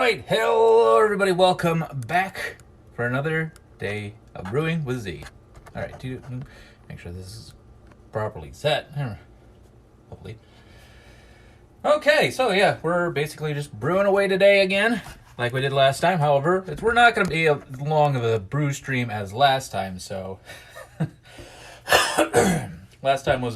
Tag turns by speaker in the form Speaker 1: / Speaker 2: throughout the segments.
Speaker 1: right, hello everybody, welcome back for another day of brewing with Z. All right, make sure this is properly set. Hopefully. Okay, so yeah, we're basically just brewing away today again, like we did last time. However, we're not going to be as long of a brew stream as last time, so last time was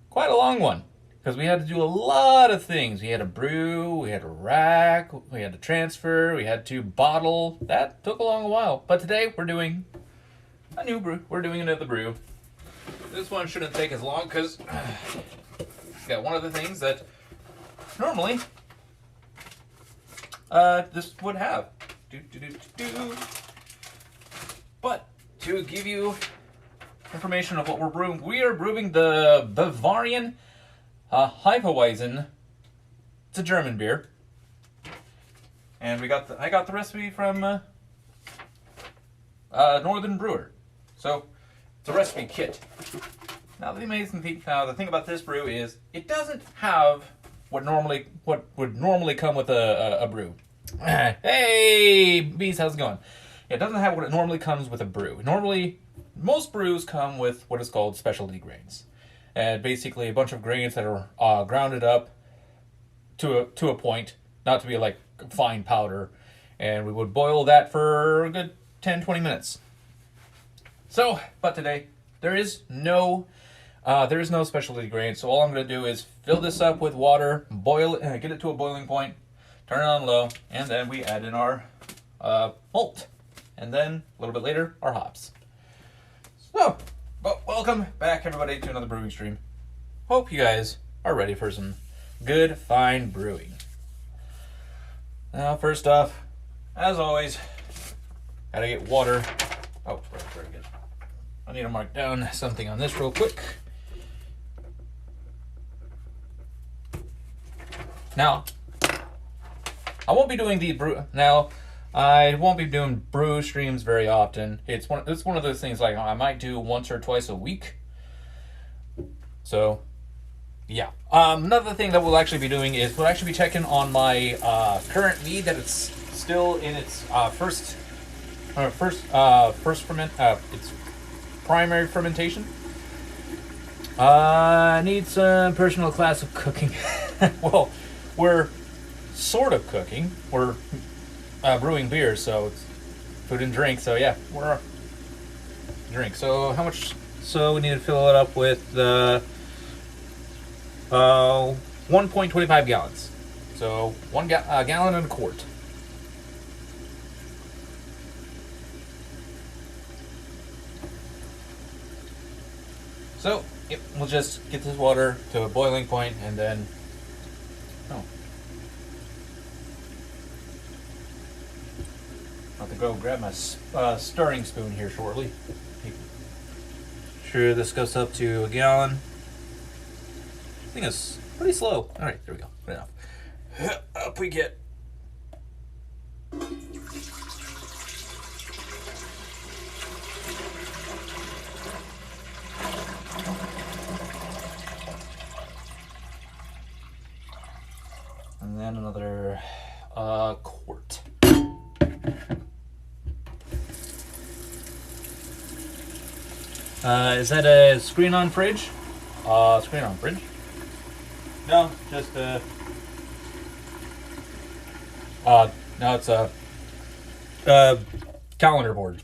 Speaker 1: quite a long one. Because we had to do a lot of things. We had to brew, we had to rack, we had to transfer, we had to bottle. That took a long while. But today we're doing a new brew. We're doing another brew. This one shouldn't take as long because it's got one of the things that normally this would have. But to give you information of what we're brewing, we are brewing the Bavarian Hefeweizen. It's a German beer, and I got the recipe from Northern Brewer. So it's a recipe kit. Now the amazing thing, the thing about this brew is it doesn't have what would normally come with a brew. Hey bees, how's it going? It doesn't have what normally comes with a brew. Normally, most brews come with what is called specialty grains. And basically a bunch of grains that are grounded up to a point, not to be like fine powder. And we would boil that for a good 10-20 minutes. So, but today, there is no specialty grain. So all I'm going to do is fill this up with water, boil it, get it to a boiling point, turn it on low, and then we add in our malt. And then, a little bit later, our hops. So, well, welcome back, everybody, to another brewing stream. Hope you guys are ready for some good, fine brewing. Now, first off, as always, gotta get water. Oh, very good. I need to mark down something on this real quick. Now, I won't be doing the brew. Now, I won't be doing brew streams very often. It's one of those things like I might do once or twice a week. So, yeah. Another thing that we'll actually be doing is we'll actually be checking on my current mead that it's still in its its primary fermentation. I need some personal class of cooking. Well, we're sort of cooking. We're brewing beer, so it's food and drink. So yeah, we're drink. So how much? So we need to fill it up with 1.25 gallons. So gallon and a quart. So yep, we'll just get this water to a boiling point, and then I'll have to go grab my stirring spoon here shortly. Sure, this goes up to a gallon. I think it's pretty slow. All right, there we go. Good enough. Up we get. And then another quart. Is that a screen on fridge? Screen on fridge? No, just no, it's a calendar board.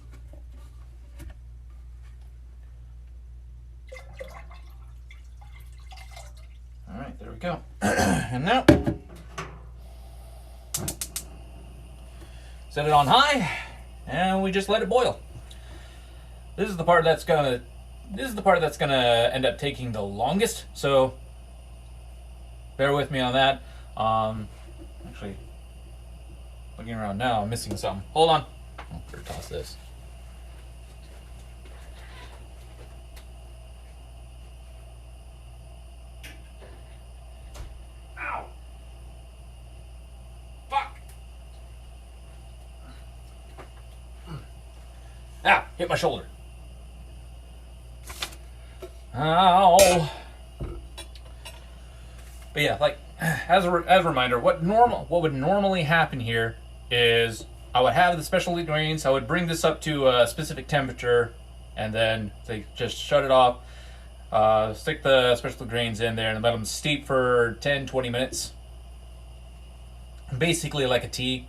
Speaker 1: All right, there we go. And now set it on high, and we just let it boil. This is the part that's gonna end up taking the longest, so bear with me on that. Actually, looking around now, I'm missing something. Hold on. Oh, better toss this. Ow! Fuck! Ah, hit my shoulder. Ow! But yeah, like as a reminder, what would normally happen here is I would have the specialty grains. I would bring this up to a specific temperature, and then they just shut it off. Stick the specialty grains in there and let them steep for 10-20 minutes. Basically like a tea.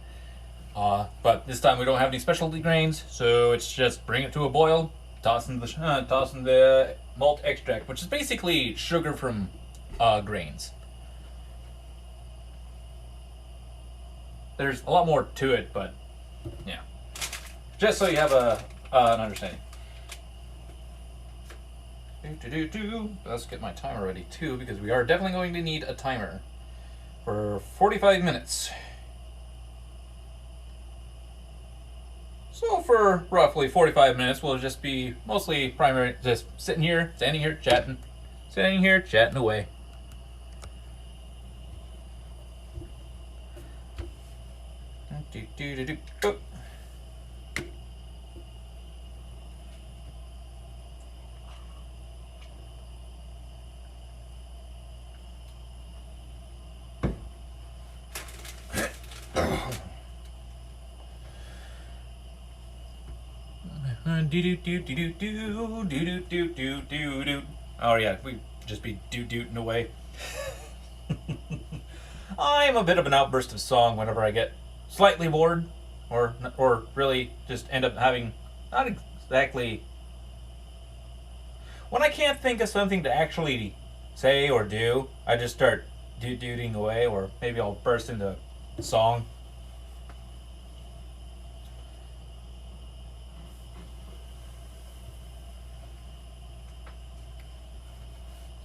Speaker 1: But this time we don't have any specialty grains, so it's just bring it to a boil, toss in the malt extract, which is basically sugar from grains. There's a lot more to it, but yeah, just so you have an understanding. Let's get my timer ready too, because we are definitely going to need a timer for 45 minutes. So for roughly 45 minutes, we'll just be mostly primary, just standing here, chatting away. Oh. Oh yeah, we just be dooting away. I'm a bit of an outburst of song whenever I get slightly bored, or really just end up having not exactly when I can't think of something to actually say or do. I just start dooting away, or maybe I'll burst into song.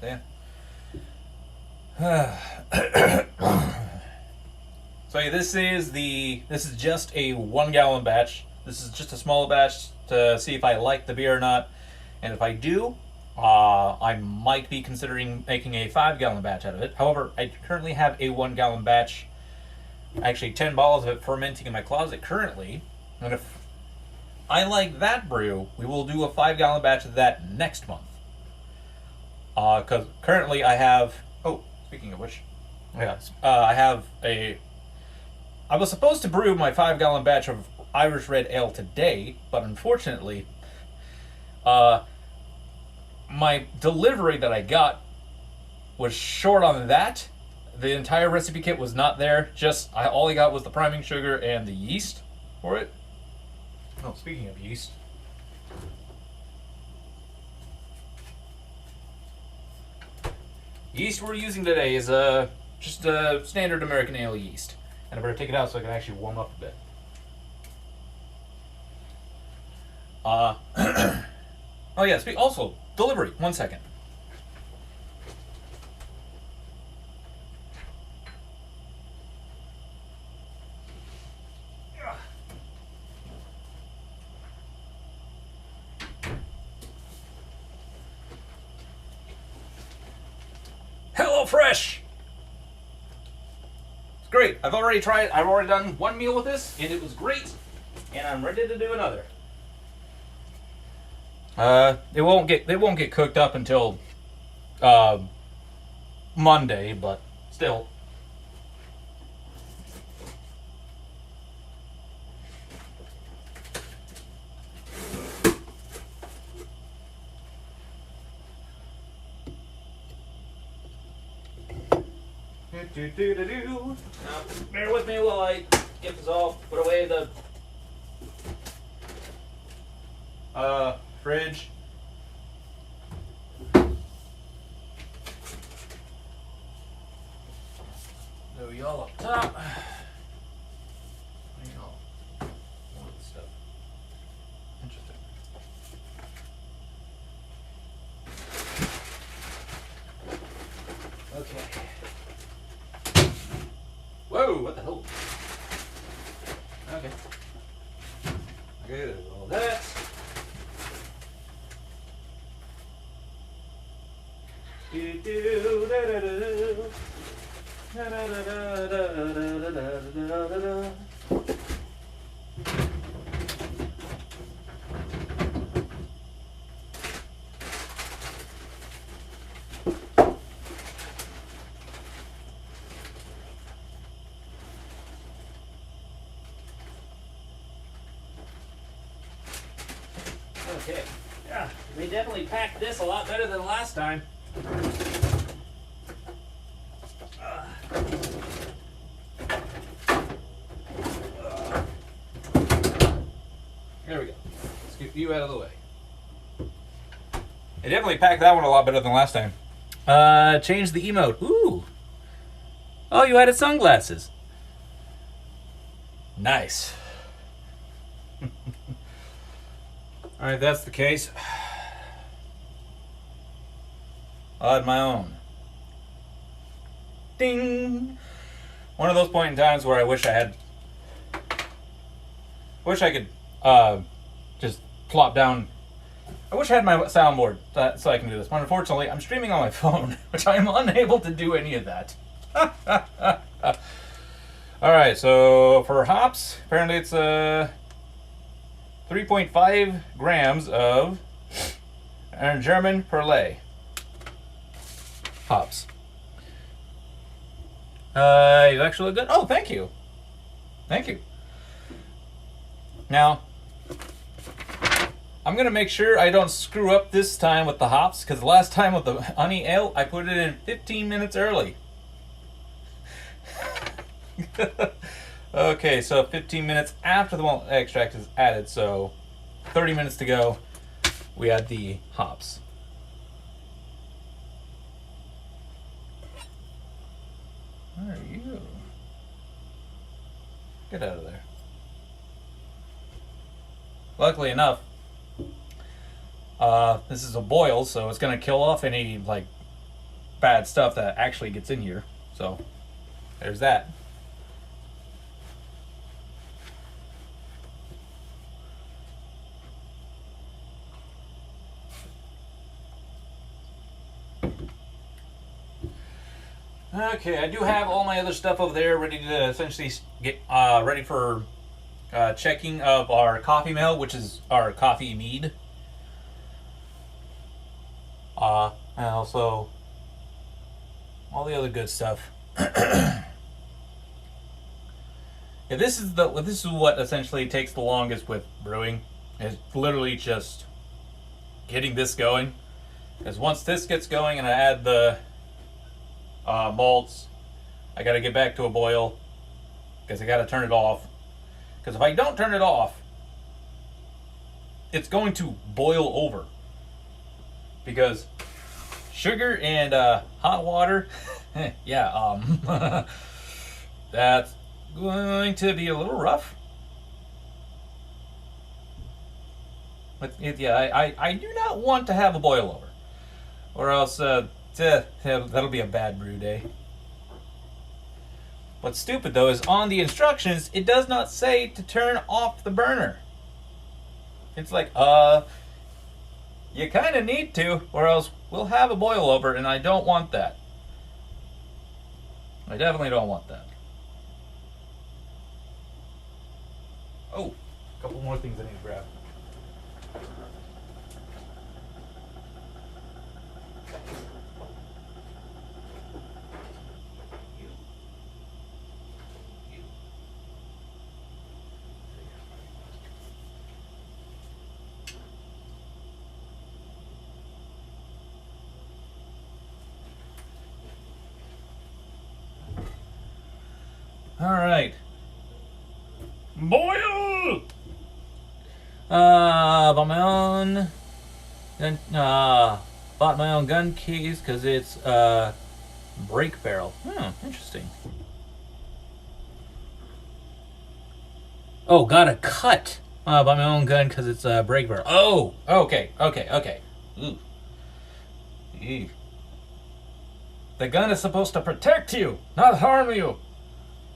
Speaker 1: Yeah. So yeah, this is just a 1 gallon batch. This is just a small batch to see if I like the beer or not, and if I do, I might be considering making a 5 gallon batch out of it. However, I currently have a 1 gallon batch, actually 10 bottles of it fermenting in my closet currently, and if I like that brew, we will do a 5 gallon batch of that next month. Because currently I have, speaking of which, I was supposed to brew my 5 gallon batch of Irish Red Ale today, but unfortunately, my delivery that I got was short on that. The entire recipe kit was not there. All I got was the priming sugar and the yeast for it. Oh, speaking of yeast. Yeast we're using today is just a standard American ale yeast. And I better take it out so I can actually warm up a bit. Oh yeah, also, delivery, 1 second. HelloFresh! It's great. I've already done one meal with this, and it was great, and I'm ready to do another. They won't get cooked up until Monday, but still. Now, bear with me while I get this all put away the fridge. So y'all up top. All this stuff. Interesting. Okay. Whoa, what the hell? Okay. Okay, there's all that. Okay. Yeah, they definitely packed this a lot better than last time. There we go. Let's get you out of the way. They definitely packed that one a lot better than last time. Change the emote. Ooh. Oh, you added sunglasses. Nice. Alright, that's the case. I'll add my own. Ding! One of those point in times where I wish I could just plop down. I wish I had my soundboard so I can do this. But unfortunately, I'm streaming on my phone, which I am unable to do any of that. Alright, so for hops, apparently it's 3.5 grams of German Perle hops. You actually look good. Oh, thank you. Thank you. Now, I'm going to make sure I don't screw up this time with the hops, because the last time with the honey ale, I put it in 15 minutes early. Okay, so 15 minutes after the malt extract is added, so 30 minutes to go, we add the hops. Where are you? Get out of there. Luckily enough, this is a boil, so it's going to kill off any like bad stuff that actually gets in here. So there's that. Okay, I do have all my other stuff over there ready to essentially get ready for checking of our coffee mill, which is our coffee mead. And also all the other good stuff. Yeah, this is what essentially takes the longest with brewing. Is literally just getting this going. Because once this gets going and I add the malts, I got to get back to a boil because I got to turn it off. Because if I don't turn it off, it's going to boil over. Because sugar and hot water, yeah, that's going to be a little rough. But yeah, I do not want to have a boil over, or else that'll be a bad brew day. What's stupid though is on the instructions it does not say to turn off the burner. It's like you kind of need to, or else we'll have a boil over, and I don't want that. I definitely don't want that. Oh, a couple more things I need to grab. All right. Boil! Bought my own gun, bought my own gun case because it's brake barrel. Interesting. Oh, got a cut. Bought my own gun because it's brake barrel. Oh, okay. Ooh. Ew. The gun is supposed to protect you, not harm you.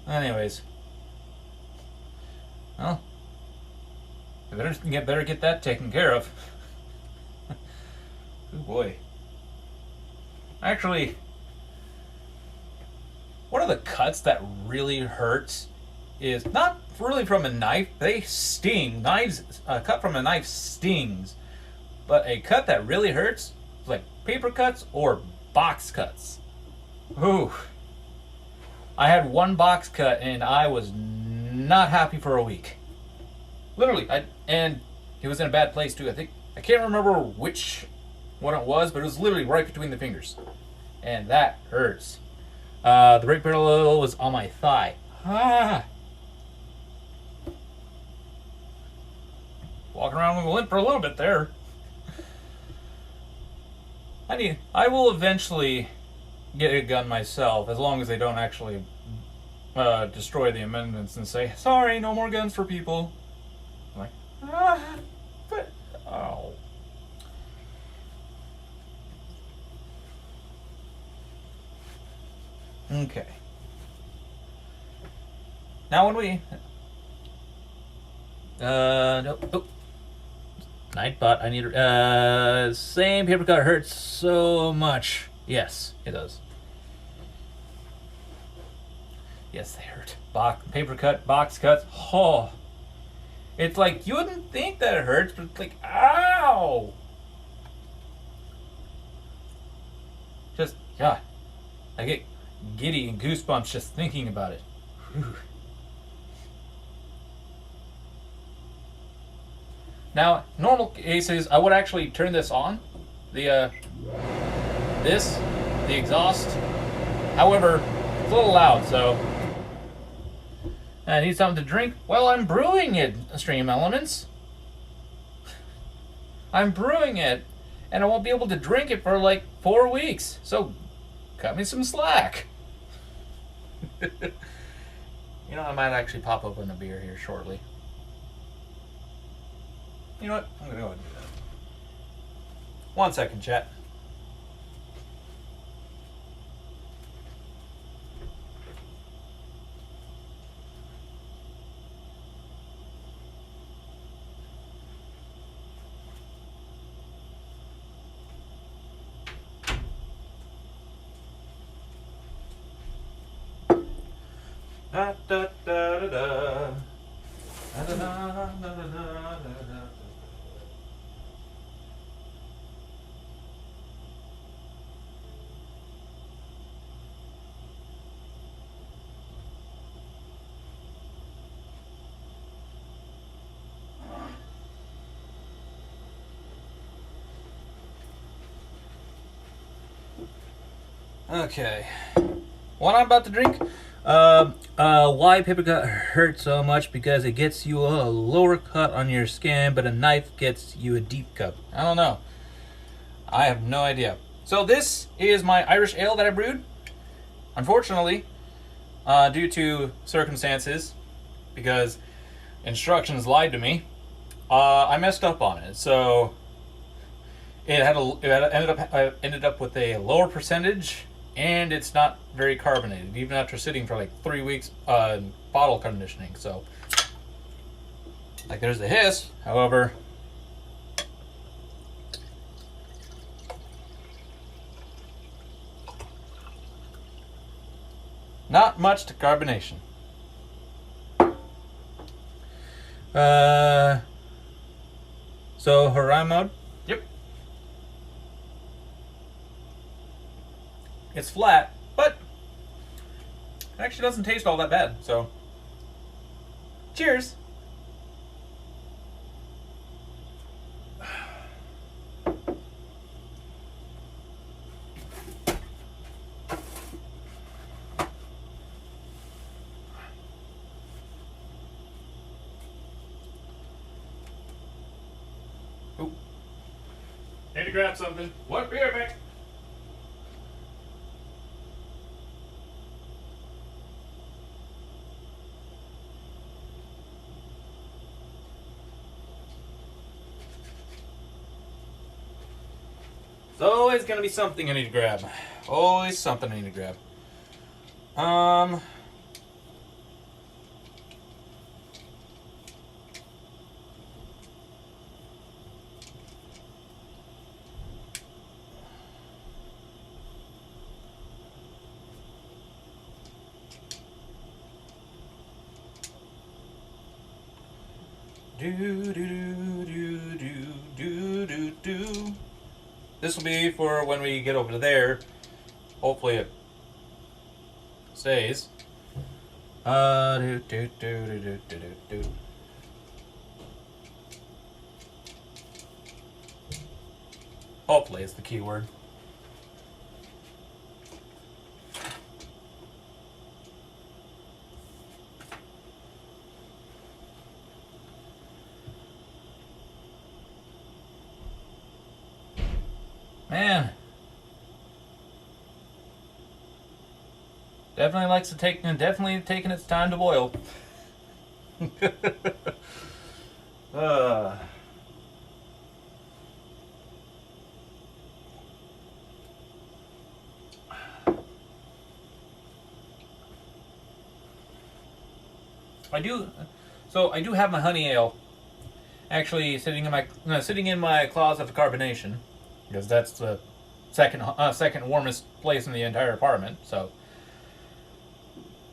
Speaker 1: Anyways, well, I better get that taken care of. Oh boy. Actually, one of the cuts that really hurts is not really from a knife. They sting. A cut from a knife stings, but a cut that really hurts is like paper cuts or box cuts. Ooh. I had one box cut and I was not happy for a week. Literally, and it was in a bad place too. I think I can't remember which one it was, but it was literally right between the fingers. And that hurts. The brake pedal was on my thigh. Ah! Walking around with a limp for a little bit there. I will eventually get a gun myself, as long as they don't actually destroy the amendments and say, sorry, no more guns for people. I'm like, but, oh. Okay. Now when we... nope. Oh. Nightbot, I need... same paper cut hurts so much. Yes, it does. Yes, they hurt. Paper cut, box cuts. Oh. It's like, you wouldn't think that it hurts, but it's like, ow! Just, God. I get giddy and goosebumps just thinking about it. Whew. Now, normal cases, I would actually turn this on, the exhaust. However, it's a little loud, so I need something to drink. Well, I'm brewing it, Stream Elements. I'm brewing it, and I won't be able to drink it for like 4 weeks. So, cut me some slack. You know, I might actually pop open a beer here shortly. You know what? I'm going to go ahead and do that. 1 second, chat. Da, da, da, da, da. Da, da, da, da, da, da, da. Okay. What I'm about to drink, why paper cut hurts so much? Because it gets you a lower cut on your skin, but a knife gets you a deep cut. I don't know. I have no idea. So this is my Irish ale that I brewed. Unfortunately, due to circumstances, because instructions lied to me, I messed up on it. So ended up with a lower percentage. And it's not very carbonated, even after sitting for like 3 weeks bottle conditioning. So, like, there's the hiss. However, not much to carbonation. So Harai mode. Yep. It's flat, but it actually doesn't taste all that bad, so cheers! Ooh. Need to grab something. What beer, Mick? There's always gonna be something I need to grab. Always something I need to grab. Do. This will be for when we get over there. Hopefully it stays. Do. Hopefully is the key word. Man. Definitely taking its time to boil. uh. I do have my honey ale actually sitting in my closet of carbonation, because that's the second warmest place in the entire apartment. So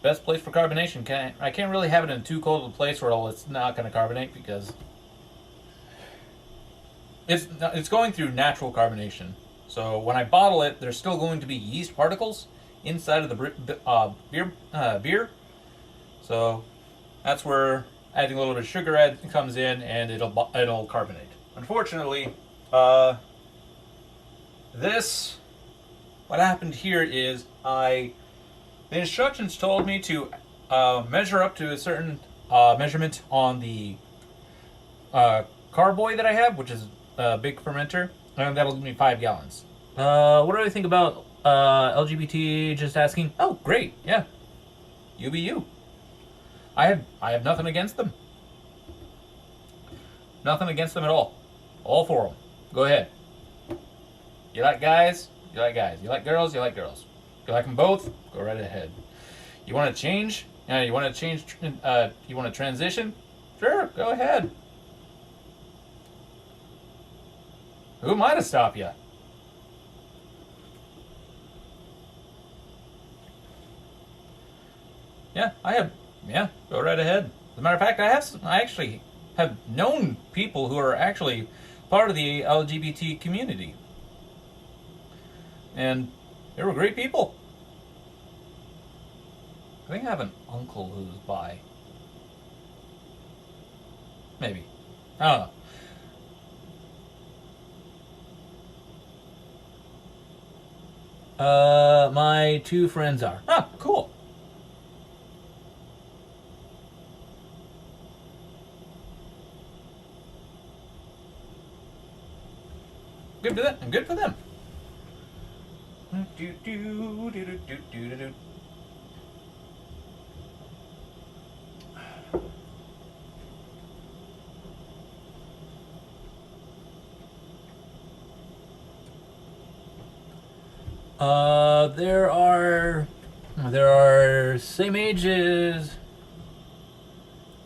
Speaker 1: best place for carbonation. I can't really have it in too cold of a place where it's not going to carbonate, because it's going through natural carbonation. So when I bottle it, there's still going to be yeast particles inside of the beer. So that's where adding a little bit of sugar comes in, and it'll carbonate. Unfortunately, what happened here is the instructions told me to measure up to a certain measurement on the carboy that I have, which is a big fermenter, and that'll give me 5 gallons. What do I think about LGBT just asking? Oh, great, yeah. You be you. I have nothing against them. Nothing against them at all. All for them. Go ahead. You like guys? You like guys. You like girls? You like girls. You like them both? Go right ahead. You want to change? You want to change? You want to transition? Sure, go ahead. Who am I to stop you? Yeah, go right ahead. As a matter of fact, I actually have known people who are actually part of the LGBT community, and they were great people. I think I have an uncle who's bi. Maybe. I don't know. My 2 friends are. Ah, cool. Good for them. Good for them. There are same ages.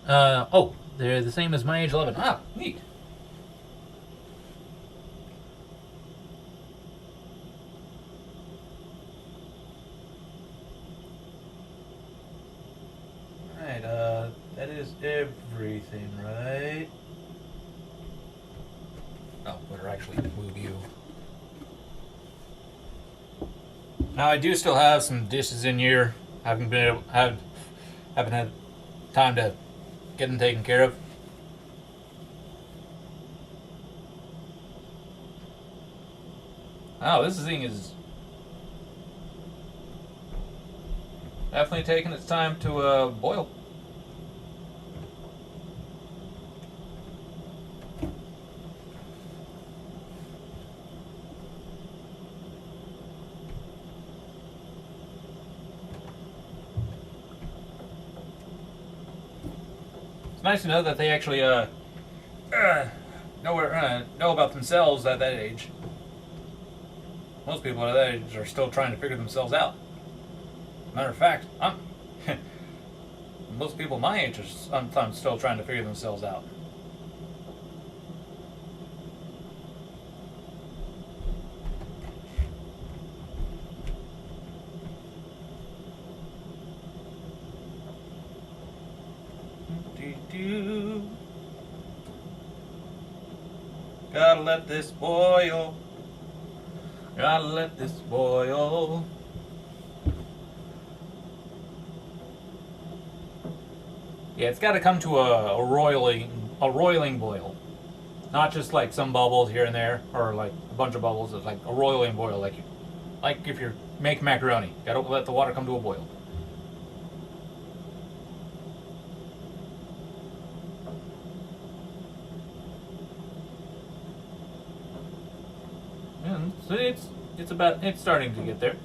Speaker 1: They're the same as my age 11. Ah, neat. That is everything, right? Oh, better actually move you. Now I do still have some dishes in here. Haven't had time to get them taken care of. Oh, this thing is definitely taking its time to boil. It's nice to know that they actually know about themselves at that age. Most people at that age are still trying to figure themselves out. Matter of fact, most people my age are sometimes still trying to figure themselves out. Gotta let this boil. Gotta let this boil. Yeah, it's got to come to a roiling boil. Not just like some bubbles here and there, or like a bunch of bubbles. It's like a roiling boil, like if you're making macaroni. Gotta let the water come to a boil. And so it's starting to get there.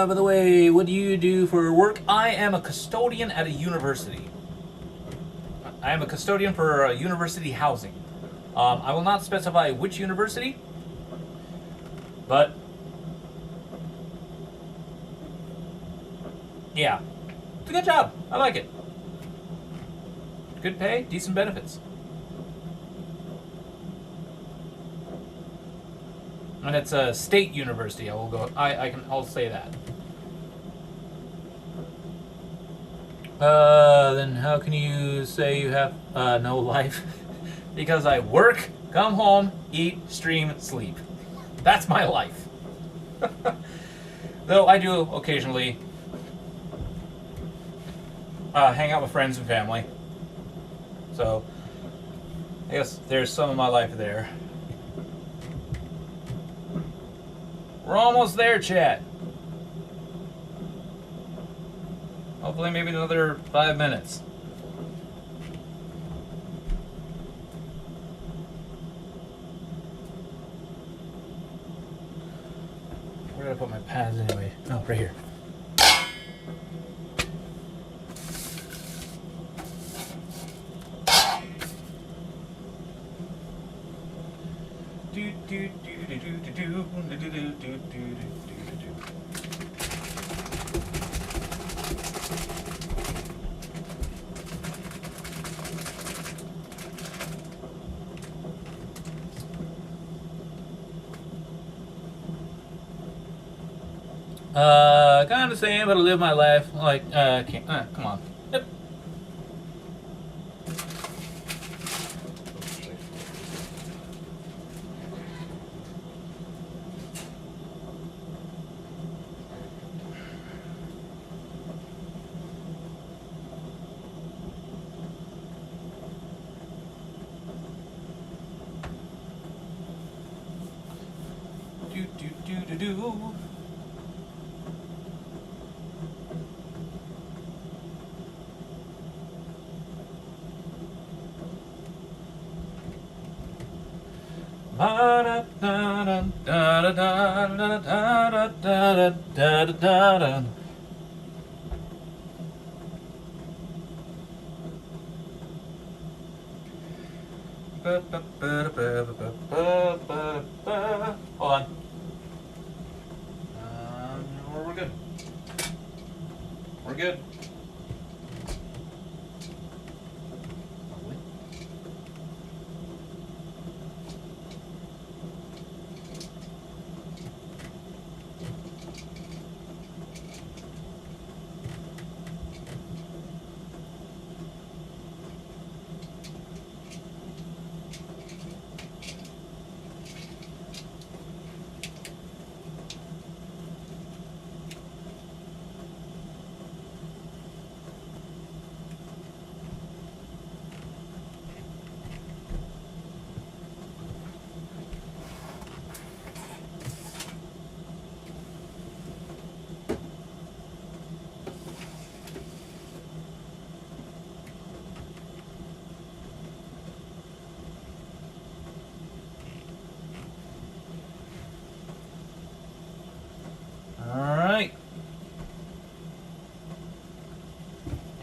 Speaker 1: By the way, what do you do for work? I am a custodian at a university. I am a custodian for university housing. I will not specify which university, but yeah, it's a good job. I like it. Good pay, decent benefits. And it's a state university. I'll say that. Then how can you say you have no life? Because I work, come home, eat, stream, sleep. That's my life. Though I do occasionally hang out with friends and family. So I guess there's some of my life there. We're almost there, chat. Hopefully maybe another 5 minutes. Where did I put my pads anyway? Oh, right here. Kind of same, but I live my life like, can't, come on. Yep. Do. Hold on. We're good. We're good.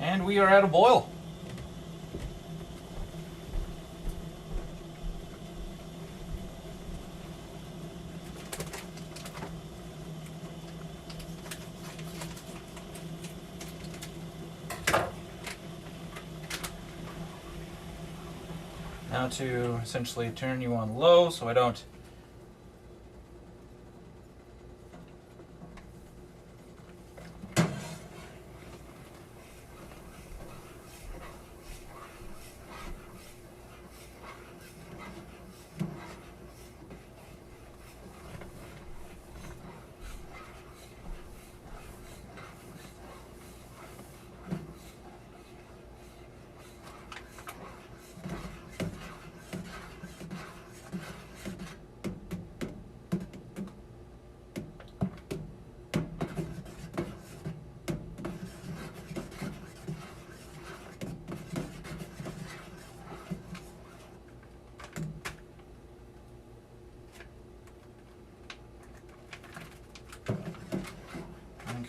Speaker 1: And we are at a boil. Now to essentially turn you on low so I don't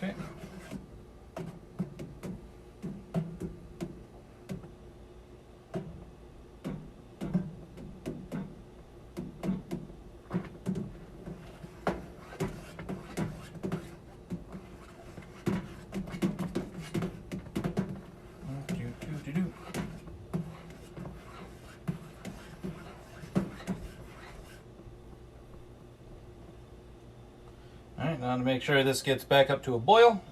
Speaker 1: okay. Alright, now to make sure this gets back up to a boil.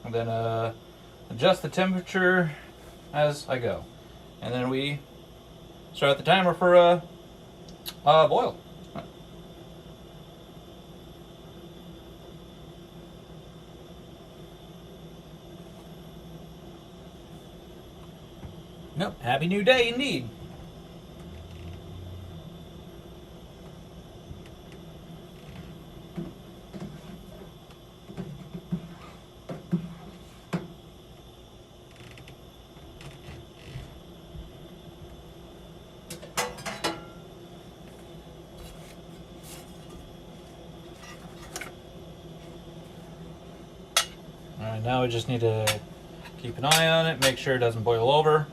Speaker 1: And then adjust the temperature as I go. And then we start the timer for a boil. Nope, happy new day indeed. Alright, now we just need to keep an eye on it, make sure it doesn't boil over.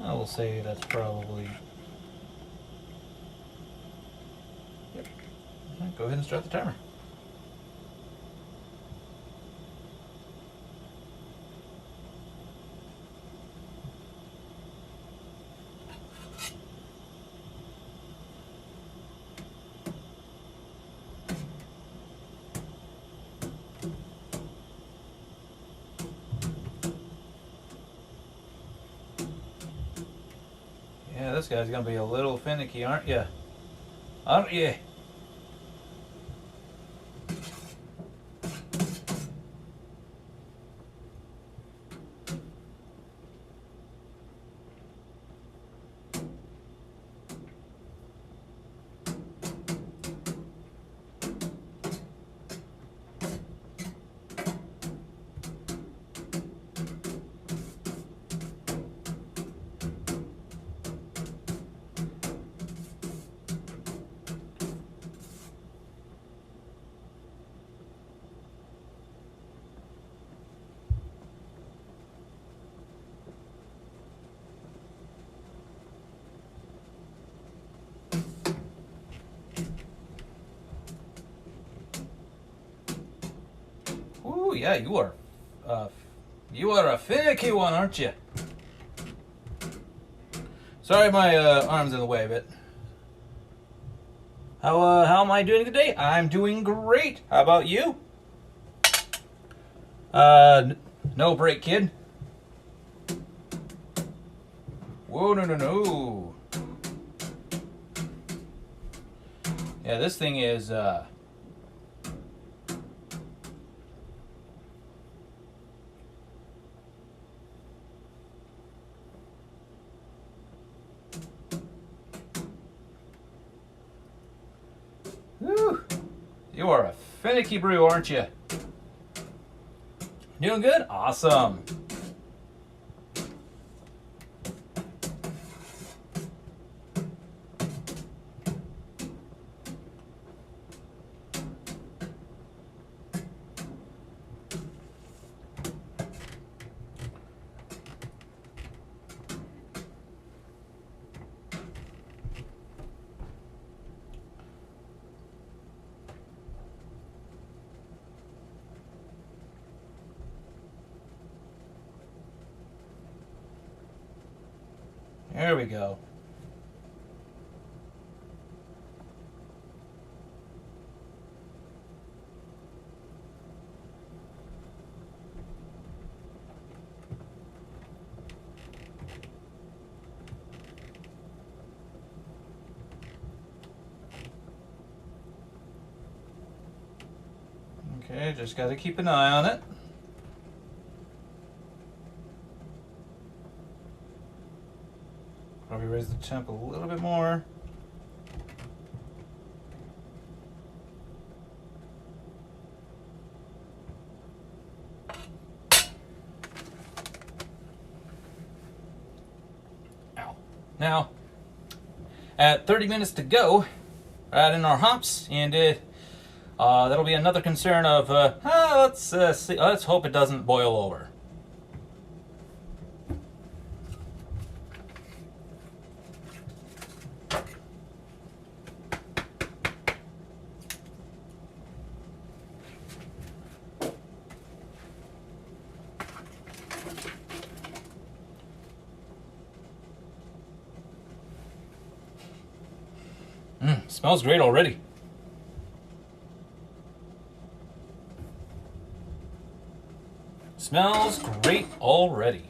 Speaker 1: I will say that's probably... Yep. Right, go ahead and start the timer. Yeah, this guy's gonna be a little finicky, aren't you? Aren't you? Ooh, yeah, you are a finicky one, aren't you? Sorry, my arm's in the way a bit. How am I doing today? I'm doing great. How about you? No break, kid. Whoa, no. Yeah, this thing is whew. You are a finicky brew, aren't you? Doing good? Awesome. There we go. Okay, just got to keep an eye on it. Probably raise the temp a little bit more. Ow. Now, at 30 minutes to go, add in our hops, and that'll be another concern of let's see. Let's hope it doesn't boil over. Smells great already. Smells great already.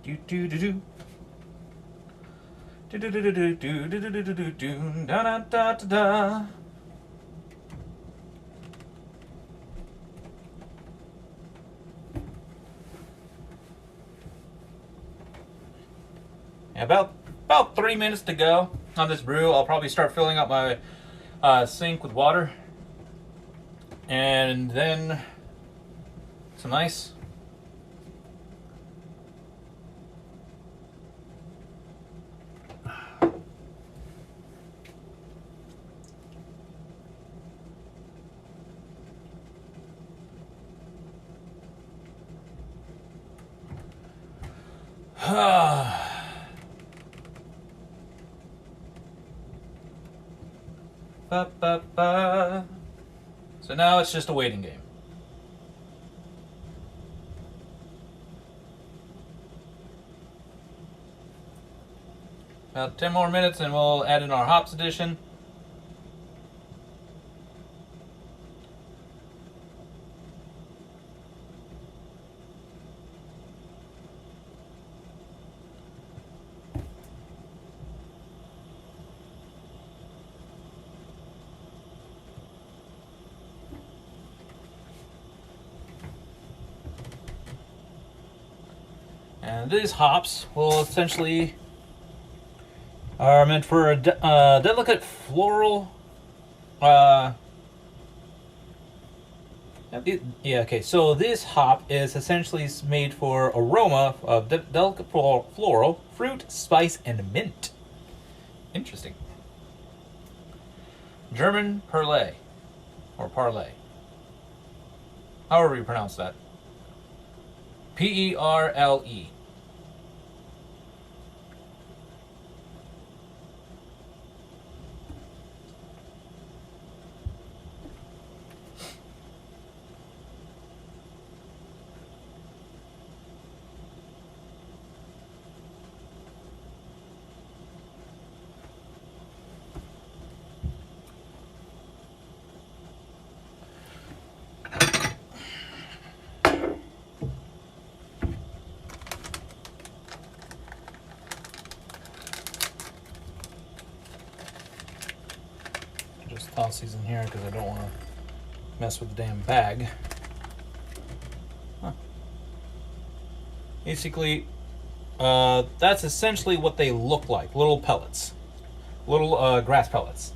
Speaker 1: Do do do do. Do do do do do do do do do do do da da da da da. About 3 minutes to go on this brew. I'll probably start filling up my sink with water, and then some ice. Ba, ba, ba. So now it's just a waiting game. About 10 more minutes and we'll add in our hops addition. And these hops will essentially are meant for a delicate floral. Yeah. Okay. So this hop is essentially made for aroma of delicate floral, fruit, spice, and mint. Interesting. German Perle, or Parley, however you pronounce that. Perle. Just toss these in here because I don't want to mess with the damn bag. Huh. Basically, that's essentially what they look like. Little pellets. Little grass pellets.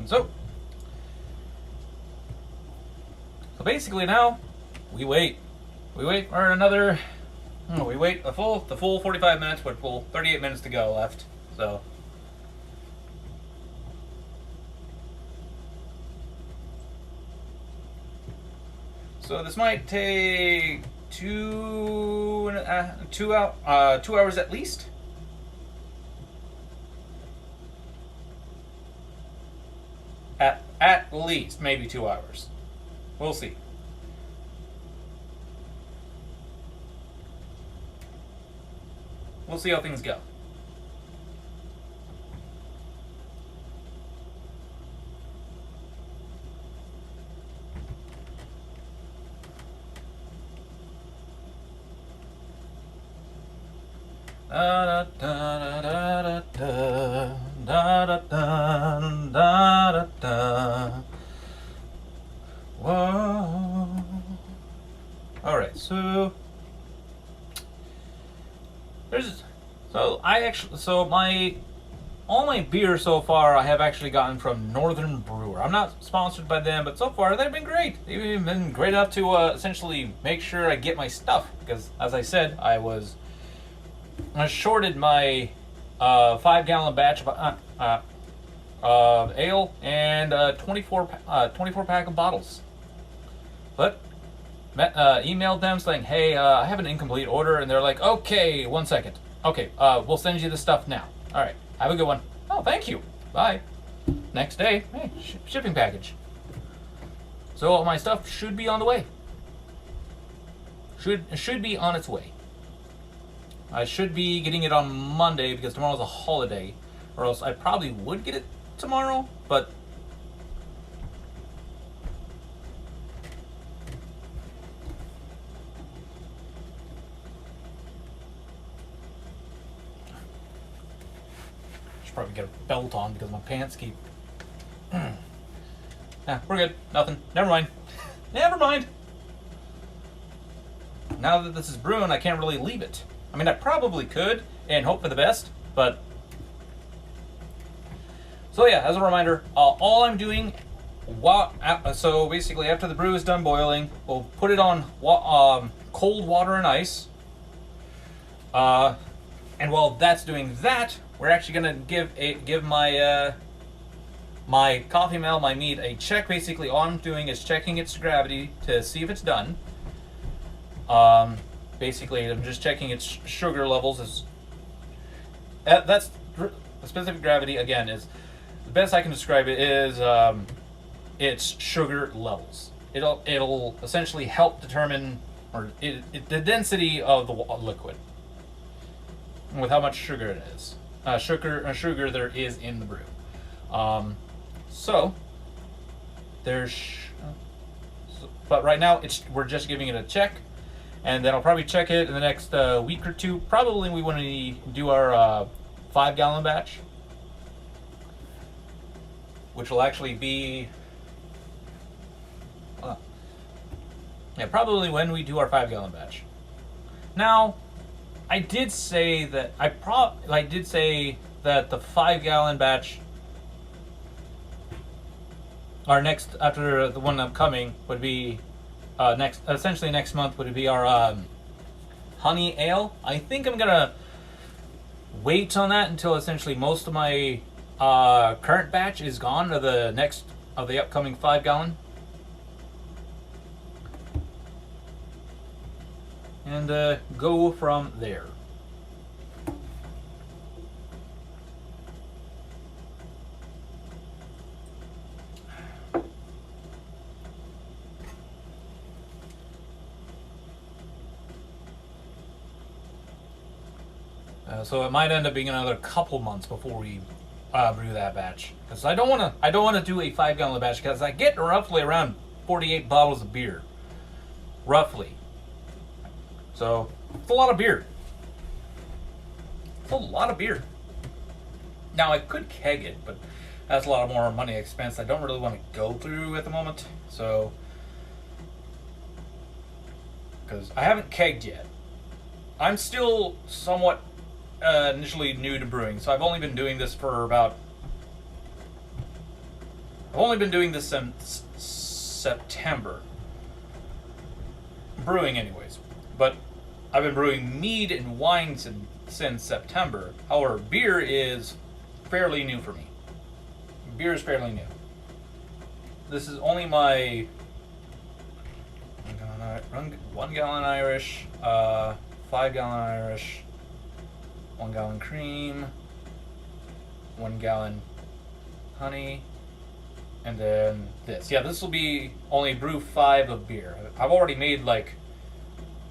Speaker 1: So basically now we wait. We wait for another. We wait the full 45 minutes with full 38 minutes to go left. So this might take 2 hours at least. At least, maybe 2 hours. We'll see. We'll see how things go. Da da da da da da da da da. Whoa. All right, so all my beer so far I have actually gotten from Northern Brewer. I'm not sponsored by them, but so far they've been great. They've been great enough to essentially make sure I get my stuff, because as I said, I shorted my 5-gallon batch of ale and 24 pack of bottles. But emailed them saying, hey, I have an incomplete order, and they're like, okay, 1 second. Okay, we'll send you the stuff now. All right, have a good one. Oh, thank you. Bye. Next day, hey, shipping package. So all my stuff should be on the way. Should be on its way. I should be getting it on Monday because tomorrow's a holiday, or else I probably would get it tomorrow, but should probably get a belt on because my pants keep. Nah, we're good. Nothing. Never mind. Never mind. Now that this is brewing, I can't really leave it. I mean, I probably could and hope for the best, but so yeah. As a reminder, all I'm doing, so basically after the brew is done boiling, we'll put it on cold water and ice. And while that's doing that, we're actually gonna give my my coffee mill, my mead, a check. Basically, all I'm doing is checking its gravity to see if it's done. Basically, I'm just checking its sugar levels. That's the specific gravity. Again, is the best I can describe it is its sugar levels. It'll essentially help determine the density of the liquid with how much sugar it is. Sugar there is in the brew. But right now we're just giving it a check. And then I'll probably check it in the next week or two. Probably we want to do our 5-gallon batch, which will actually be, probably when we do our 5-gallon batch. Now, I did say that the 5-gallon batch, our next after the one upcoming would be. Essentially next month would be our honey ale. I think I'm gonna wait on that until essentially most of my current batch is gone of the upcoming 5-gallon, and go from there. So it might end up being another couple months before we brew that batch, because I don't want to do a 5-gallon batch, because I get roughly around 48 bottles of beer, roughly. So it's a lot of beer. It's a lot of beer. Now I could keg it, but that's a lot more money expense I don't really want to go through at the moment. So, because I haven't kegged yet, I'm still somewhat initially new to brewing, so I've only been doing this for about I've only been doing this since September. Brewing anyways. But I've been brewing mead and wine since September. However, beer is fairly new for me. Beer is fairly new. This is only my 1 gallon Irish, 5 gallon Irish, 1 gallon cream, 1 gallon honey, and then this. Yeah, this will be only brew 5 of beer. I've already made like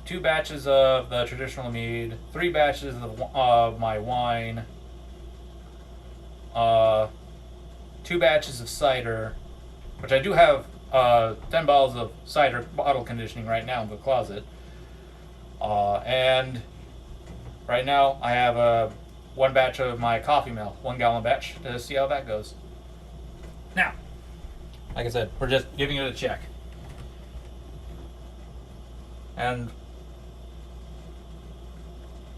Speaker 1: 2 batches of the traditional mead, 3 batches of my wine, 2 batches of cider, which I do have 10 bottles of cider bottle conditioning right now in the closet. And right now I have 1 batch of my coffee mill, 1 gallon batch, to see how that goes. Now, like I said, we're just giving it a check. And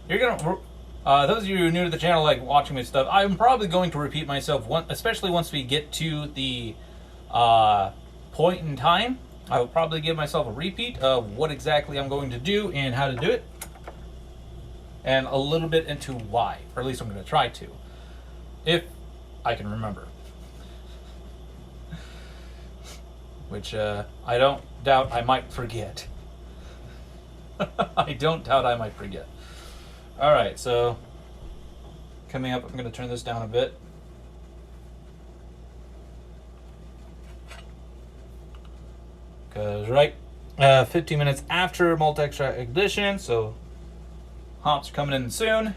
Speaker 1: you're gonna, those of you who are new to the channel, like watching my stuff, I'm probably going to repeat myself, especially once we get to the point in time. I will probably give myself a repeat of what exactly I'm going to do and how to do it, and a little bit into why, or at least I'm going to try to, if I can remember. Which I don't doubt I might forget. I don't doubt I might forget. Alright, so coming up, I'm going to turn this down a bit. Because 15 minutes after malt extract ignition, so hops are coming in soon.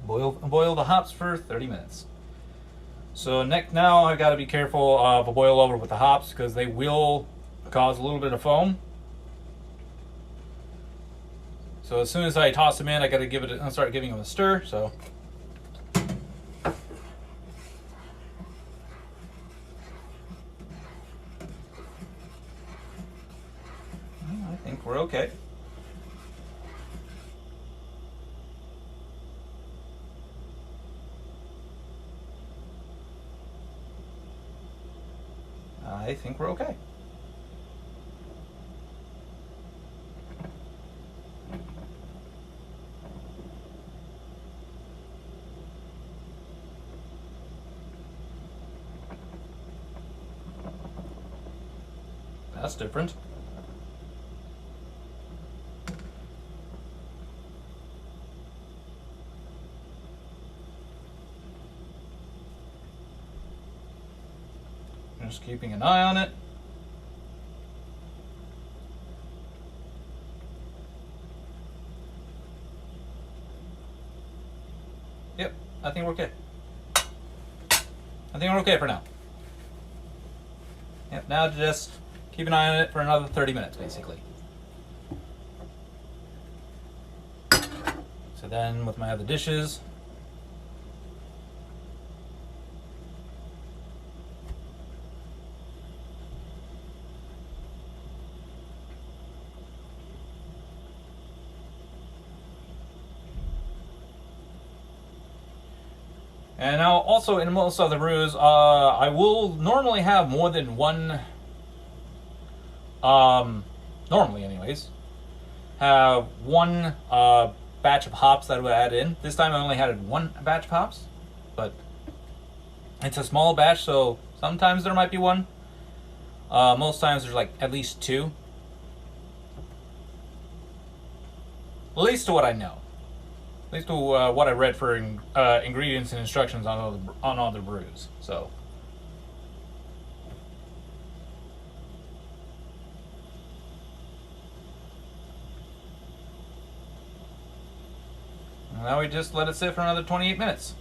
Speaker 1: Boil the hops for 30 minutes. So now I've got to be careful of a boil over with the hops because they will cause a little bit of foam. So as soon as I toss them in, I got to start giving them a stir. So I think we're okay. I think we're okay. That's different. Just keeping an eye on it. Yep, I think we're okay. I think we're okay for now. Yep, now just keep an eye on it for another 30 minutes, basically. So then with my other dishes, and now also in most other brews, I will normally have more than one, normally anyways, have one batch of hops that I would add in. This time I only had 1 batch of hops, but it's a small batch, so sometimes there might be 1. Most times there's like at least 2. At least to what I know. At least to what I read for ingredients and instructions on other brews. So now we just let it sit for another 28 minutes.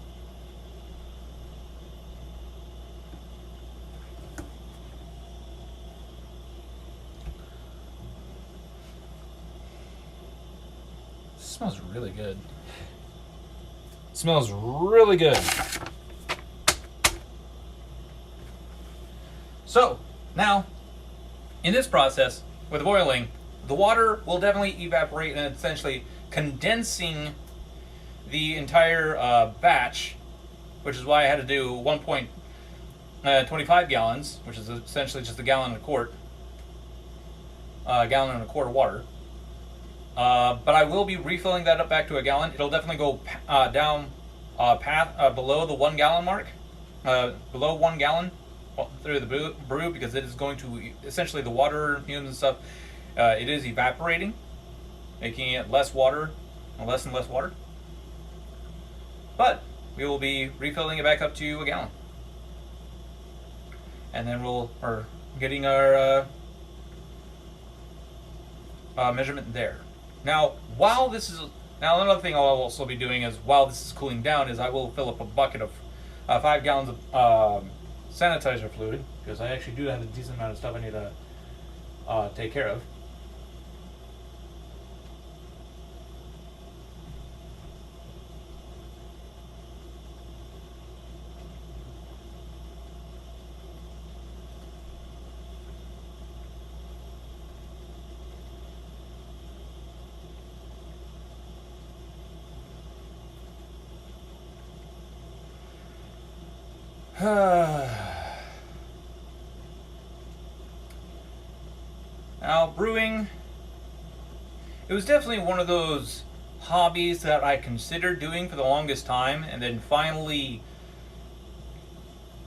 Speaker 1: It smells really good. It smells really good. So now, in this process with boiling, the water will definitely evaporate and essentially condensing the entire batch, which is why I had to do 1.25 gallons, which is essentially just a gallon and a quart of water. But I will be refilling that up back to a gallon. It'll definitely go down below the 1 gallon mark, below 1 gallon through the brew, because it is going to essentially, the water fumes and stuff, it is evaporating, making it less water and less water. But we will be refilling it back up to a gallon, and then we're getting our measurement there. Now, another thing I'll also be doing is, while this is cooling down, is I will fill up a bucket of 5 gallons of sanitizer fluid, because I actually do have a decent amount of stuff I need to take care of. Now, brewing, it was definitely one of those hobbies that I considered doing for the longest time, and then finally,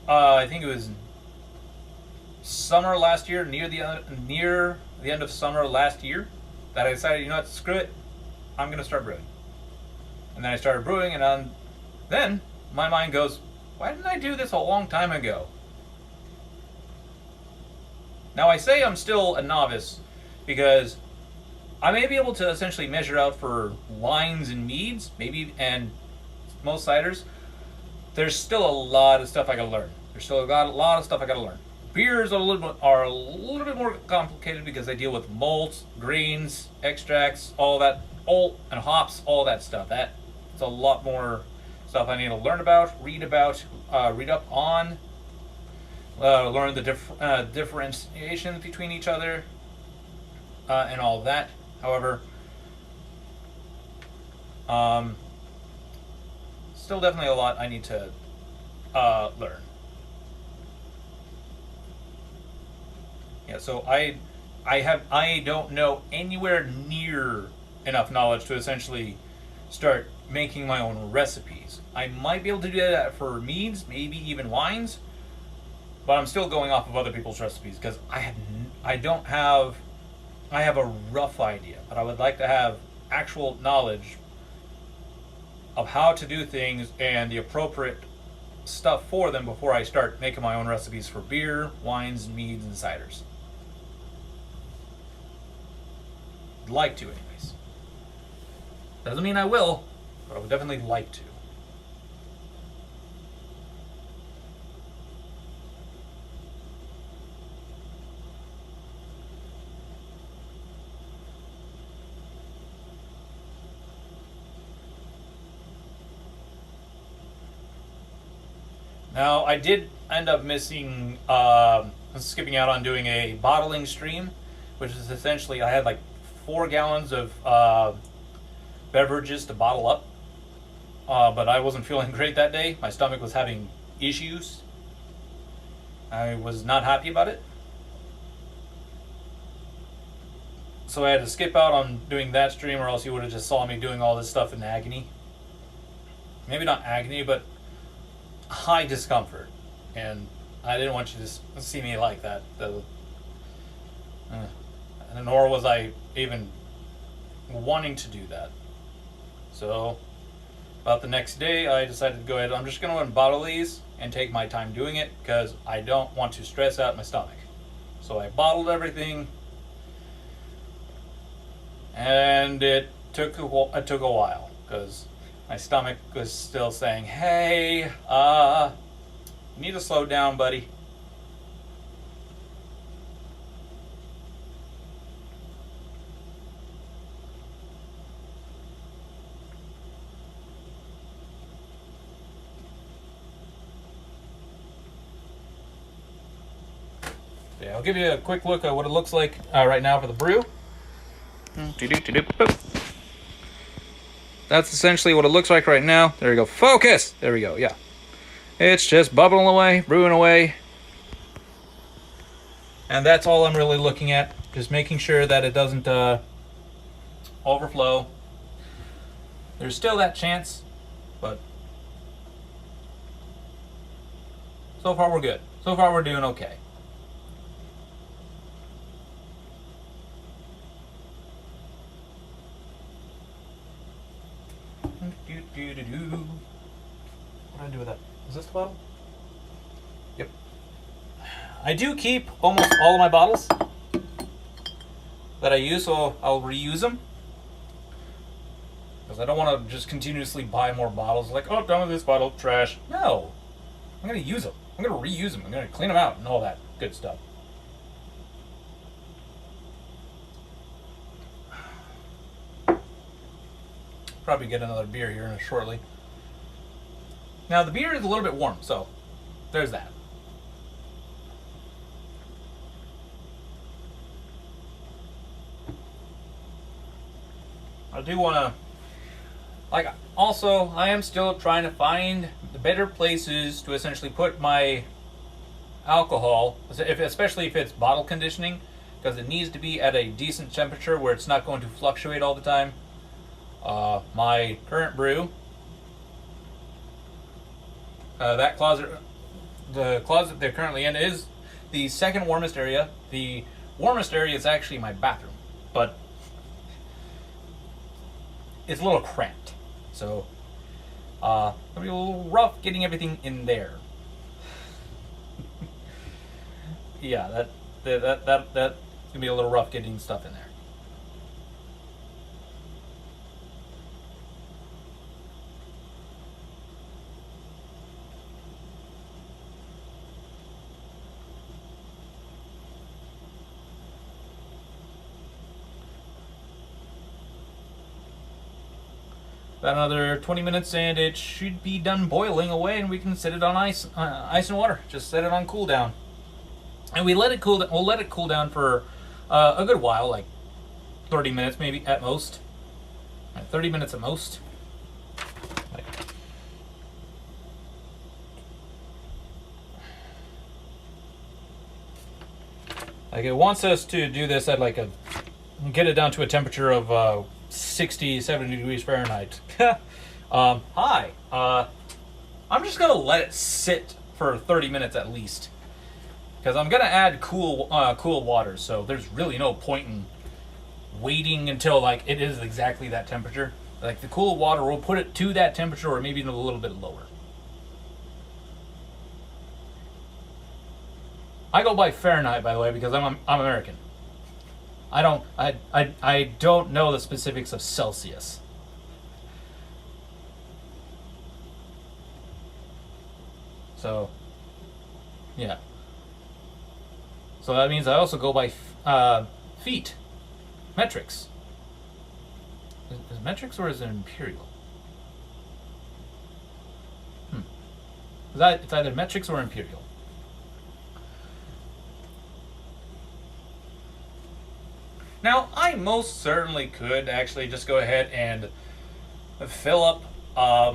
Speaker 1: I think it was summer last year, near the end of summer last year, that I decided, you know what, screw it, I'm going to start brewing. And then I started brewing, and then my mind goes, why didn't I do this a long time ago? Now, I say I'm still a novice because I may be able to essentially measure out for wines and meads, maybe, and most ciders. There's still a lot of stuff I gotta learn. Beers are a little bit more complicated because they deal with malts, grains, extracts, and hops, all that stuff. It's a lot more stuff I need to learn about, read up on, learn the differentiation between each other, and all of that. However, still definitely a lot I need to learn. Yeah, so I don't know anywhere near enough knowledge to essentially start making my own recipes. I might be able to do that for meads, maybe even wines, but I'm still going off of other people's recipes because I have a rough idea, but I would like to have actual knowledge of how to do things and the appropriate stuff for them before I start making my own recipes for beer, wines, meads, and ciders. I'd like to, anyways. Doesn't mean I will, but I would definitely like to. Now, I did end up skipping out on doing a bottling stream, which is essentially, I had like 4 gallons of beverages to bottle up, but I wasn't feeling great that day. My stomach was having issues. I was not happy about it. So I had to skip out on doing that stream, or else you would have just saw me doing all this stuff in agony. Maybe not agony, but high discomfort, and I didn't want you to see me like that. Nor was I even wanting to do that. So about the next day, I decided to go ahead. I'm just going to go and bottle these and take my time doing it because I don't want to stress out my stomach. So I bottled everything, and it took a while because my stomach was still saying, hey, you need to slow down, buddy. Okay, I'll give you a quick look at what it looks like right now for the brew. That's essentially what it looks like right now. There we go. Focus! There we go, yeah. It's just bubbling away, brewing away. And that's all I'm really looking at. Just making sure that it doesn't overflow. There's still that chance, but so far we're good. So far we're doing okay. What do I do with that? Is this the bottle? Yep. I do keep almost all of my bottles that I use, so I'll reuse them. Because I don't want to just continuously buy more bottles. Like, oh, done with this bottle, trash. No. I'm going to use them. I'm going to reuse them. I'm going to clean them out and all that good stuff. Probably get another beer here shortly. Now, the beer is a little bit warm, so there's that. I do want to, like, also, I am still trying to find the better places to essentially put my alcohol, especially if it's bottle conditioning, because it needs to be at a decent temperature where it's not going to fluctuate all the time. My current brew, the closet they're currently in is the second warmest area. The warmest area is actually my bathroom, but it's a little cramped, so it'll be a little rough getting everything in there. Yeah, that's gonna be a little rough getting stuff in there. About another 20 minutes and it should be done boiling away, and we can set it on ice and water. Just set it on cool down, and we let it cool. We'll let it cool down for a good while, like 30 minutes maybe at most. 30 minutes at most. Like it wants us to do this at get it down to a temperature of 60, 70 degrees Fahrenheit. Hi. I'm just gonna let it sit for 30 minutes at least, because I'm gonna add cool water. So there's really no point in waiting until like it is exactly that temperature. Like the cool water will put it to that temperature, or maybe even a little bit lower. I go by Fahrenheit, by the way, because I'm American. I don't know the specifics of Celsius. So, yeah. So that means I also go by feet, metrics. Is metrics or is it imperial? It's either metrics or imperial. Now, I most certainly could actually just go ahead and fill up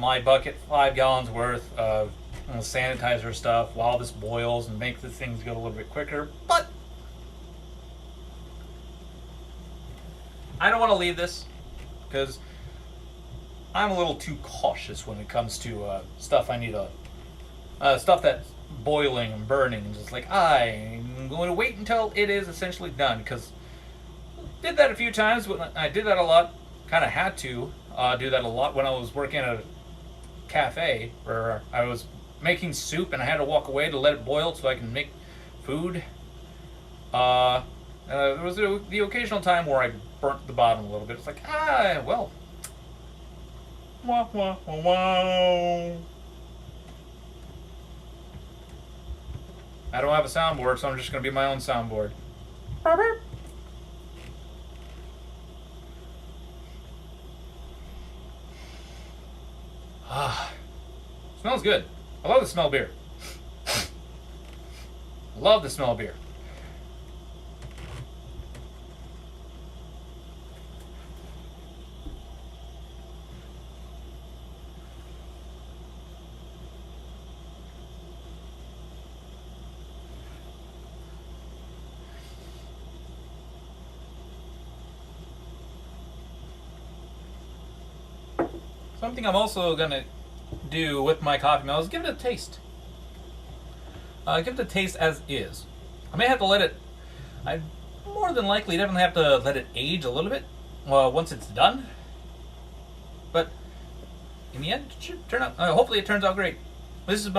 Speaker 1: my bucket 5 gallons worth of sanitizer stuff while this boils and make the things go a little bit quicker, but I don't want to leave this because I'm a little too cautious when it comes to stuff I need stuff that's boiling and burning, and just like I'm going to wait until it is essentially done, because did that a few times. I did that a lot. Kind of had to do that a lot when I was working at a cafe where I was making soup and I had to walk away to let it boil so I can make food. There was the occasional time where I burnt the bottom a little bit. It's like, well. Wah, wah, wah, wah. I don't have a soundboard, so I'm just going to be my own soundboard. Smells good. I love the smell of beer. Love the smell of beer. Something I'm also gonna do with my coffee mill is give it a taste. Give it a taste as is. I may have to let it. I more than likely definitely have to let it age a little bit. Once it's done. But in the end, it should turn out. Hopefully, it turns out great. This is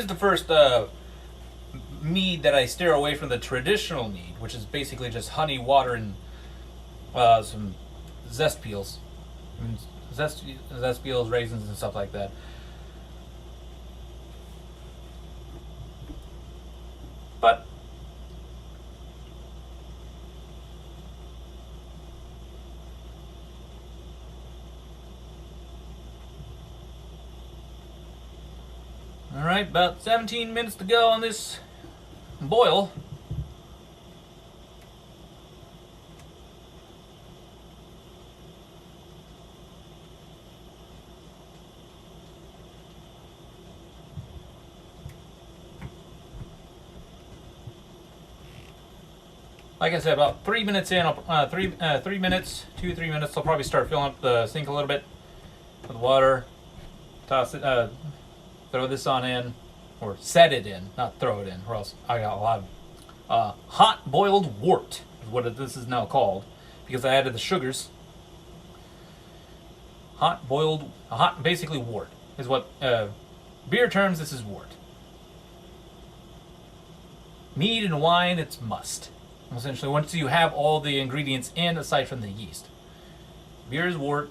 Speaker 1: the first mead that I steer away from the traditional mead, which is basically just honey, water, and some zest peels. I mean, zest peels, raisins, and stuff like that. But all right, about 17 minutes to go on this boil. Like I said, about 3 minutes in, 3 minutes, 2-3 minutes, I'll probably start filling up the sink a little bit with water. Toss it, throw this on in, or set it in, not throw it in, or else I got a lot of hot boiled wort is what this is now called, because I added the sugars. Basically wort is what beer terms. This is wort. Mead and wine, it's must. Essentially, once you have all the ingredients in, aside from the yeast. Beer is wort,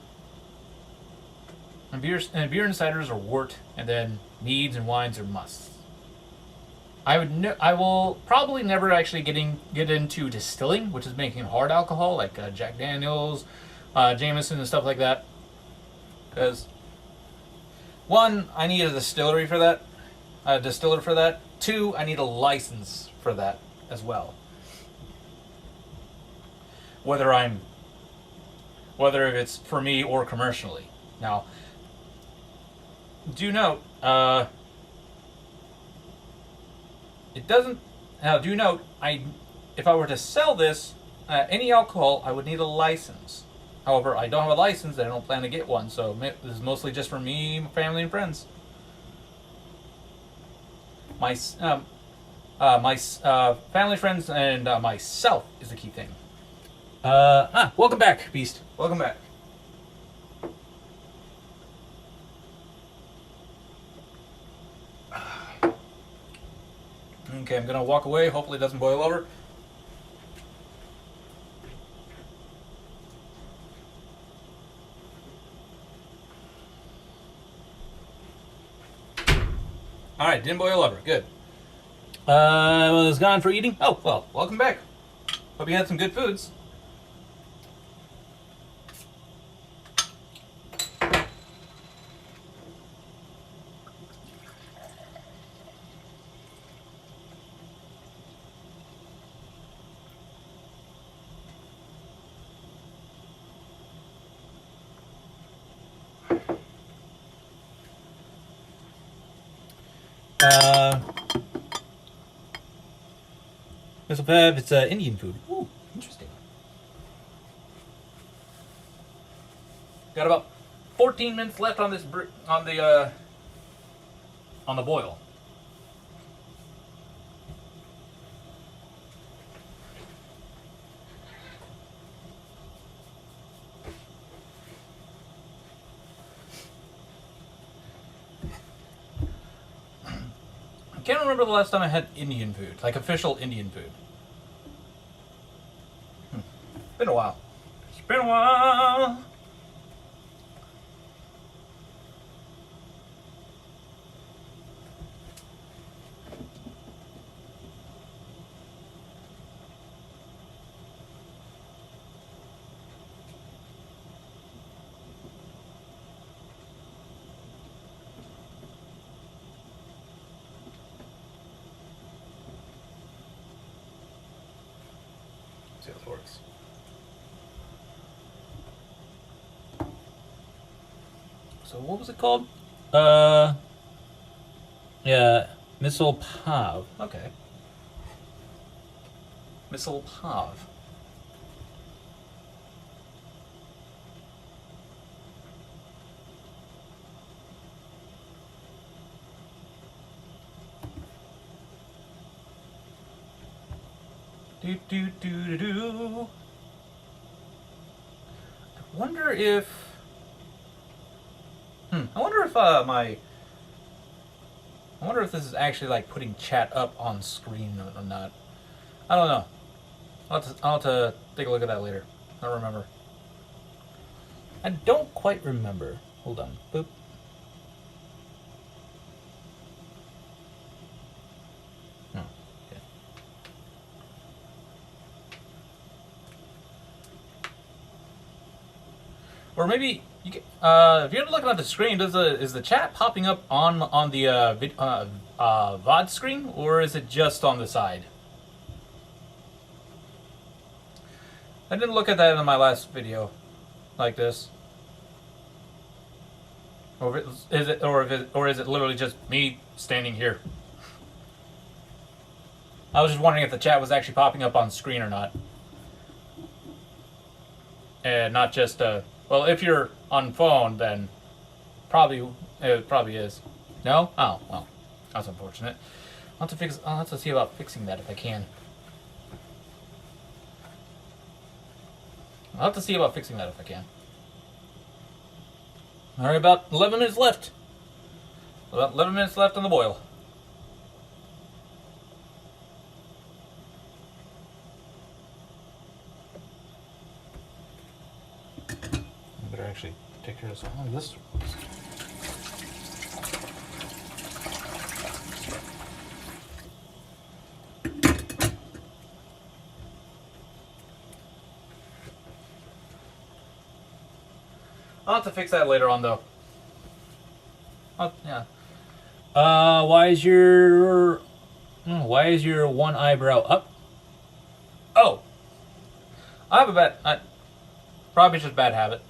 Speaker 1: and beer and ciders are wort, and then meads and wines are musts. I will probably never actually get into distilling, which is making hard alcohol like Jack Daniels, Jameson, and stuff like that. Because one, I need a distiller for that. Two, I need a license for that as well. Whether it's for me or commercially. Now, do note, if I were to sell this, any alcohol, I would need a license. However, I don't have a license, and I don't plan to get one, so this is mostly just for me, my family, and friends. My family, friends, and myself is the key thing. Welcome back, Beast. Welcome back. Okay, I'm gonna walk away. Hopefully it doesn't boil over. Alright, didn't boil over. Good. I was gone for eating. Oh, well, welcome back. Hope you had some good foods. Missile Fab, it's Indian food. Ooh, interesting. Got about 14 minutes left on this on the boil. I can't remember the last time I had Indian food, like official Indian food. Been a while. It's been a while. See how this works. So what was it called? Yeah, Missile Pav. Okay. Missile Pav. Do do do do do. I wonder if. I wonder if I wonder if this is actually like putting chat up on screen or not. I don't know. I'll have to take a look at that later. I don't remember. I don't quite remember. Hold on. Boop. Okay. Or maybe you can, if you're looking at the screen, is the chat popping up on the VOD screen, or is it just on the side? I didn't look at that in my last video, like this. Or is it literally just me standing here? I was just wondering if the chat was actually popping up on screen or not, and not just well, if you're on phone, then it probably is. No? Oh well, that's unfortunate. I'll have to see about fixing that if I can. I'll have to see about fixing that if I can. Alright, about 11 minutes left. About 11 minutes left on the boil. I better actually take care of some of this. I'll have to fix that later on, though. Yeah. Why is your one eyebrow up? Oh, I have a probably just bad habit.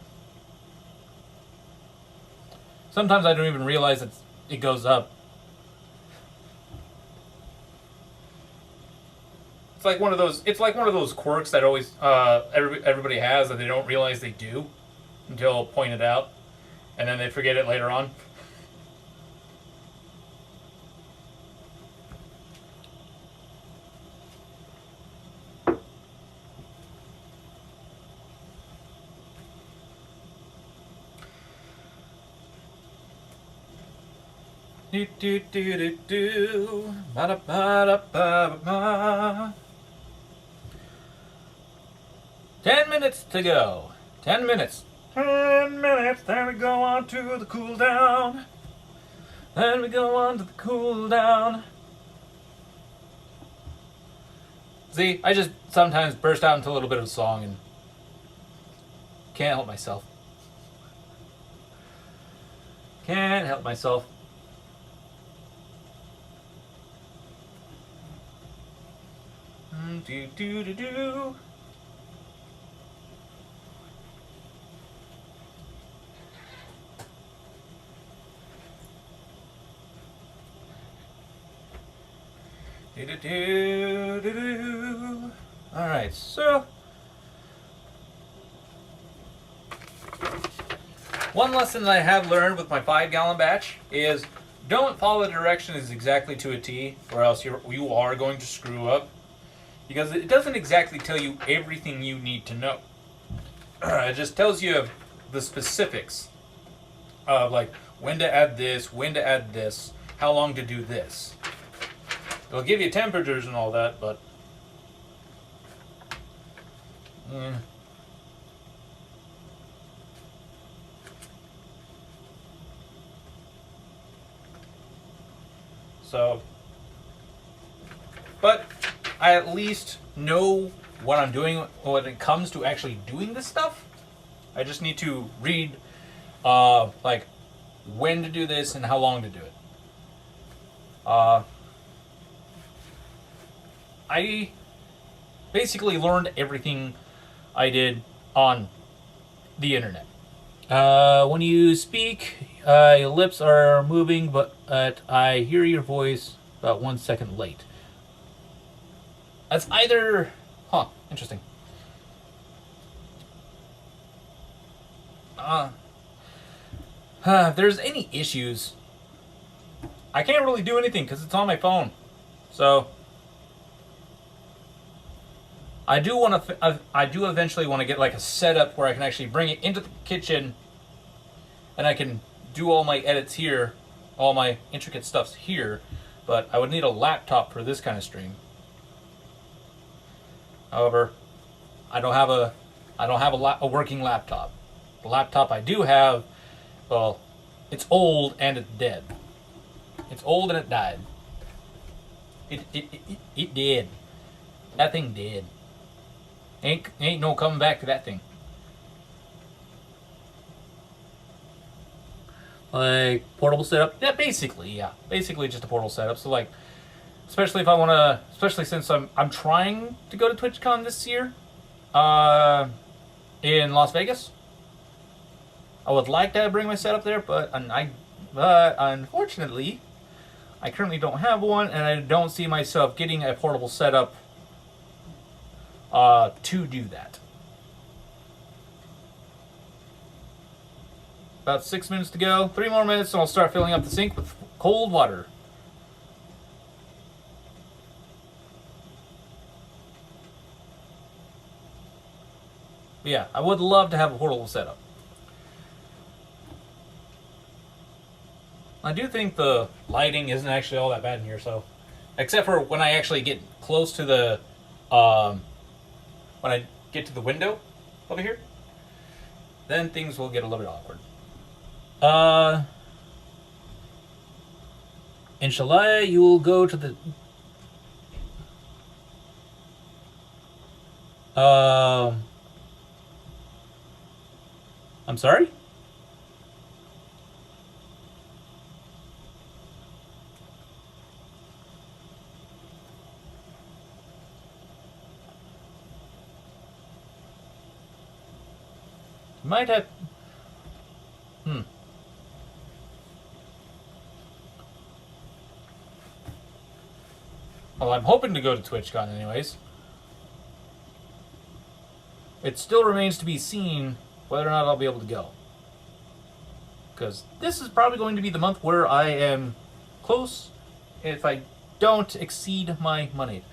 Speaker 1: Sometimes I don't even realize it goes up. It's like one of those quirks that always everybody has that they don't realize they do until pointed out, and then they forget it later on. Do do do do do. Ba da ba da ba ba. 10 minutes to go. 10 minutes. 10 minutes, then we go on to the cool down. Then we go on to the cool down. See, I just sometimes burst out into a little bit of a song and can't help myself. Can't help myself. Do do do do. Alright, so one lesson that I have learned with my 5-gallon batch is don't follow the directions exactly to a T, or else you are going to screw up, because it doesn't exactly tell you everything you need to know. It just tells you the specifics of like when to add this, how long to do this. It'll give you temperatures and all that, but so, but I at least know what I'm doing when it comes to actually doing this stuff. I just need to read like when to do this and how long to do it. I basically learned everything I did on the internet. When you speak, your lips are moving, but I hear your voice about 1 second late. That's either... interesting. If there's any issues, I can't really do anything because it's on my phone. So... I do want to. I do eventually want to get like a setup where I can actually bring it into the kitchen, and I can do all my edits here, all my intricate stuffs here. But I would need a laptop for this kind of stream. However, I don't have a working laptop. The laptop I do have, well, it's old and it's dead. It's old and it died. It did. That thing did. Ain't no coming back to that thing. Like portable setup? Yeah, basically, yeah. Basically just a portable setup. So like, especially if I want to, especially since I'm trying to go to TwitchCon this year, in Las Vegas. I would like to bring my setup there, but unfortunately, I currently don't have one, and I don't see myself getting a portable setup to do that. About 6 minutes to go. 3 more minutes, and I'll start filling up the sink with cold water. But yeah, I would love to have a portable setup. I do think the lighting isn't actually all that bad in here, so except for when I actually get close to the when I get to the window over here, then things will get a little bit awkward. Inshallah, you will go to the I'm sorry? Might have. Well, I'm hoping to go to TwitchCon anyways. It still remains to be seen whether or not I'll be able to go. Because this is probably going to be the month where I am close if I don't exceed my money.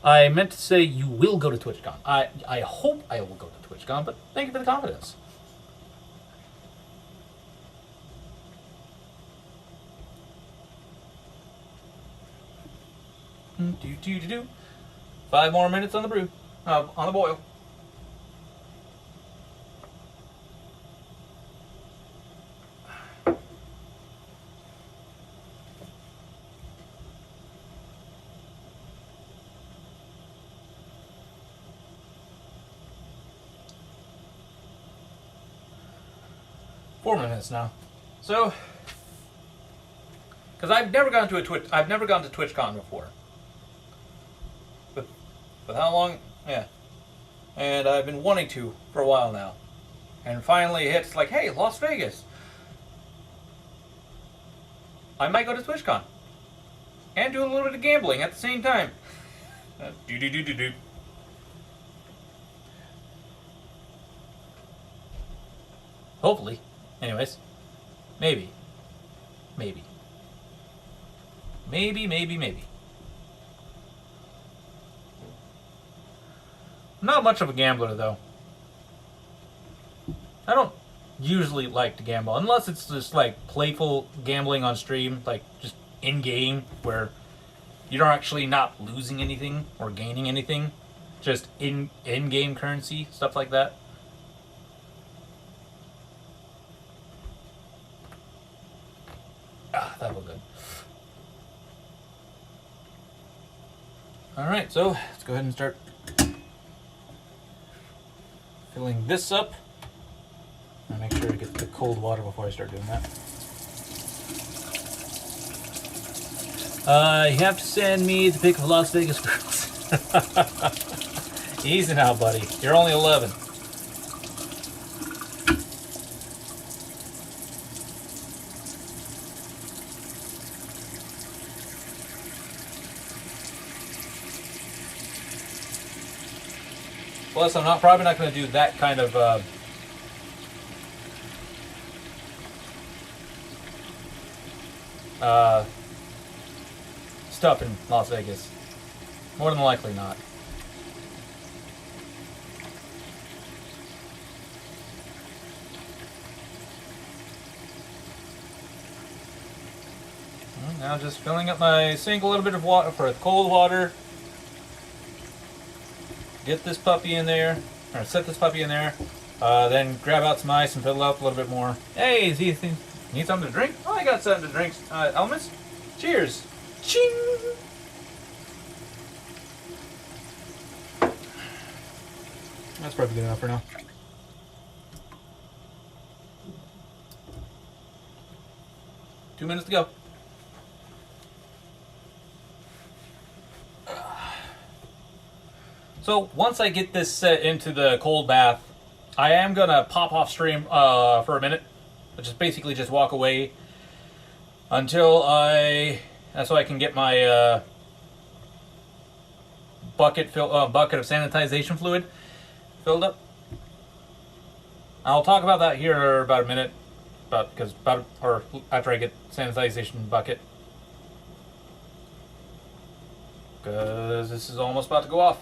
Speaker 1: I meant to say you will go to TwitchCon. I hope I will go to TwitchCon, but thank you for the confidence. Do. 5 more minutes on the brew, on the boil. Four minutes now. So, because I've never gone to TwitchCon before. But how long? Yeah. And I've been wanting to for a while now. And finally it hits like, hey, Las Vegas. I might go to TwitchCon. And do a little bit of gambling at the same time. Do. Hopefully. Anyways. Maybe. Not much of a gambler, though. I don't usually like to gamble, unless it's just like playful gambling on stream, like just in-game, where you're actually not losing anything or gaining anything, just in-game currency, stuff like that. That was good. Alright, so let's go ahead and start filling this up. I'll make sure to get the cold water before I start doing that. You have to send me the pic of Las Vegas girls. Easy now, buddy. You're only 11. Plus, I'm probably not going to do that kind of stuff in Las Vegas. More than likely not. Now just filling up my sink a little bit of water for cold water. Get this puppy in there, or set this puppy in there. Then grab out some ice and fill it up a little bit more. Hey, need something to drink? Oh, I got something to drink. Elements? Cheers. Ching! That's probably good enough for now. Two minutes to go. So once I get this set into the cold bath, I am gonna pop off stream for a minute. Just basically just walk away until so I can get my bucket of sanitization fluid filled up. I'll talk about that here in about a minute, or after I get sanitization bucket, because this is almost about to go off.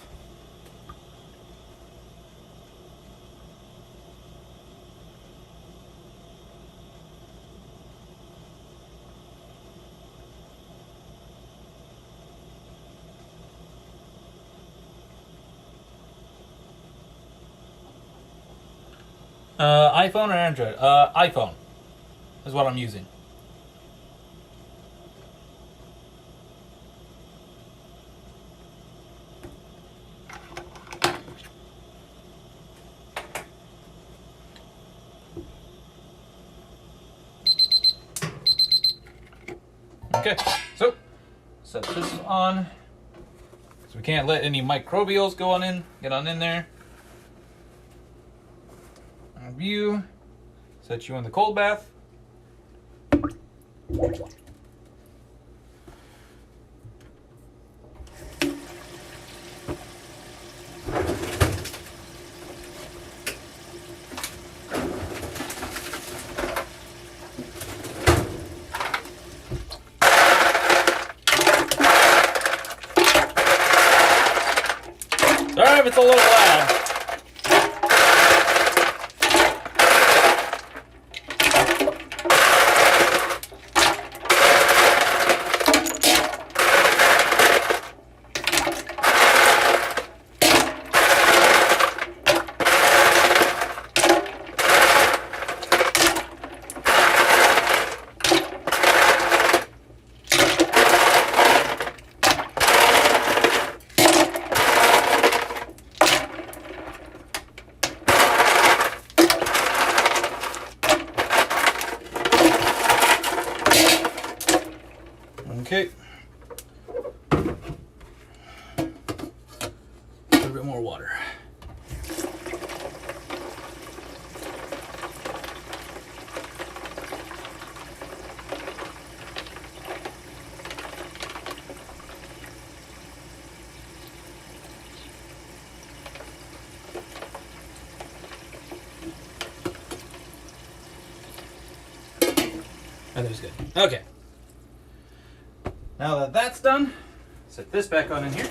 Speaker 1: iPhone or Android? iPhone is what I'm using. Okay, so set this on. So we can't let any microbials get on in there. View, set you in the cold bath. Sorry if it's a little loud. Okay. A little bit more water. Oh, that was good. Okay. Now that that's done, set this back on in here.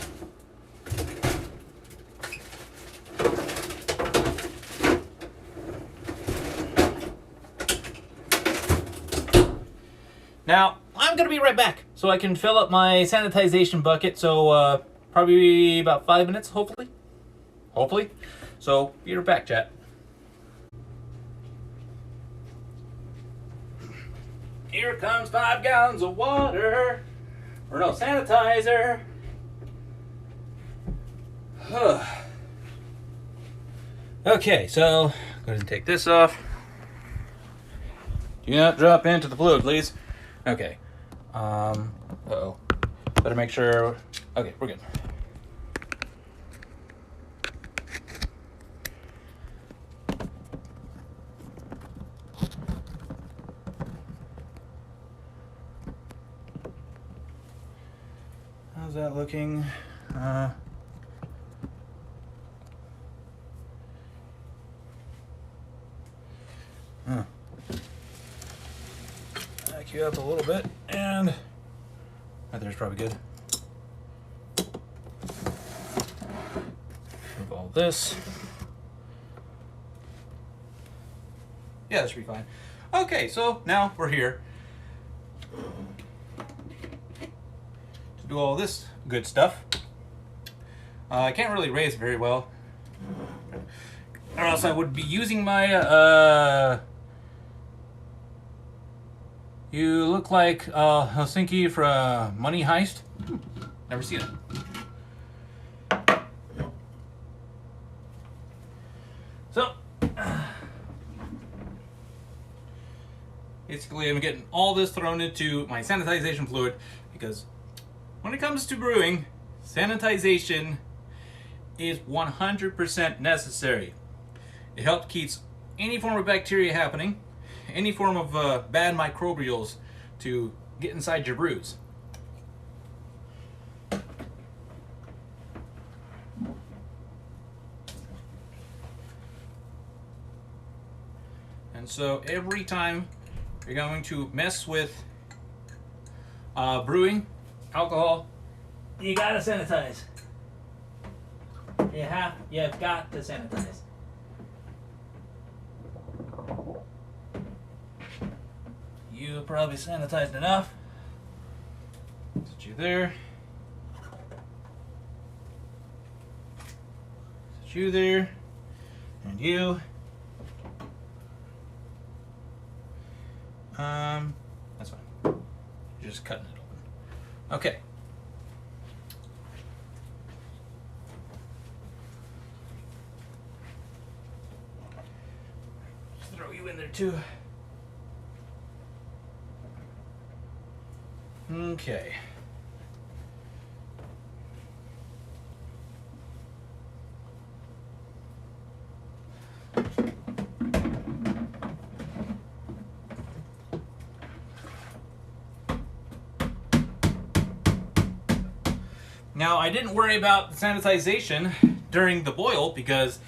Speaker 1: Now, I'm going to be right back so I can fill up my sanitization bucket. So, probably about 5 minutes, hopefully. Hopefully. So, be right back, chat. Here comes 5 gallons of water. Or no, sanitizer. Okay, so go ahead and take this off. Do not drop into the fluid, please. Okay. Uh-oh. Better make sure. Okay, we're good. How's that looking? Back you up a little bit, and right there's probably good. Move all this. Yeah, that should be fine. Okay, so now we're here. do all this good stuff. I can't really raise very well, or else I would be using my you look like Helsinki for a money heist. Never seen it. So basically I'm getting all this thrown into my sanitization fluid, because when it comes to brewing, sanitization is 100% necessary. It helps keep any form of bacteria happening, any form of bad microbials to get inside your brews. And so every time you're going to mess with brewing alcohol, you gotta sanitize. You've got to sanitize. You probably sanitized enough. Put you there. Put you there. And you. That's fine. You're just cutting it open. Okay. Just throw you in there too. Okay. Now, I didn't worry about the sanitization during the boil because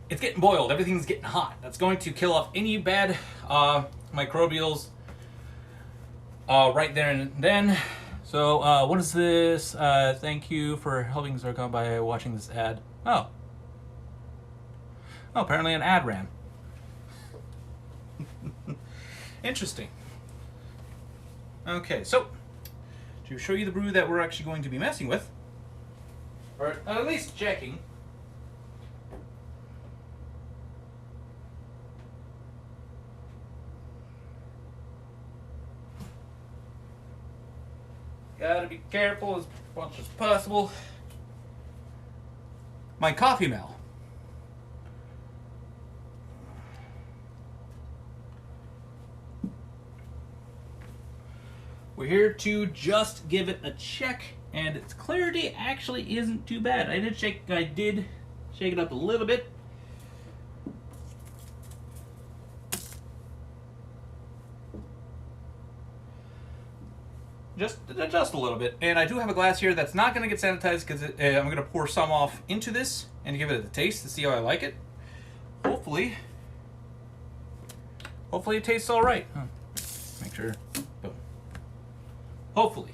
Speaker 1: it's getting boiled. Everything's getting hot. That's going to kill off any bad microbials right there and then. So, what is this? Thank you for helping Zircon by watching this ad. Oh, apparently an ad ran. Interesting. Okay, so to show you the brew that we're actually going to be messing with, or at least checking. Gotta be careful as much as possible. My coffee mill. We're here to just give it a check, and its clarity actually isn't too bad. I did shake it up a little bit. Just a little bit. And I do have a glass here that's not going to get sanitized because I'm going to pour some off into this and give it a taste to see how I like it. Hopefully it tastes all right. Make sure. Boom. Hopefully.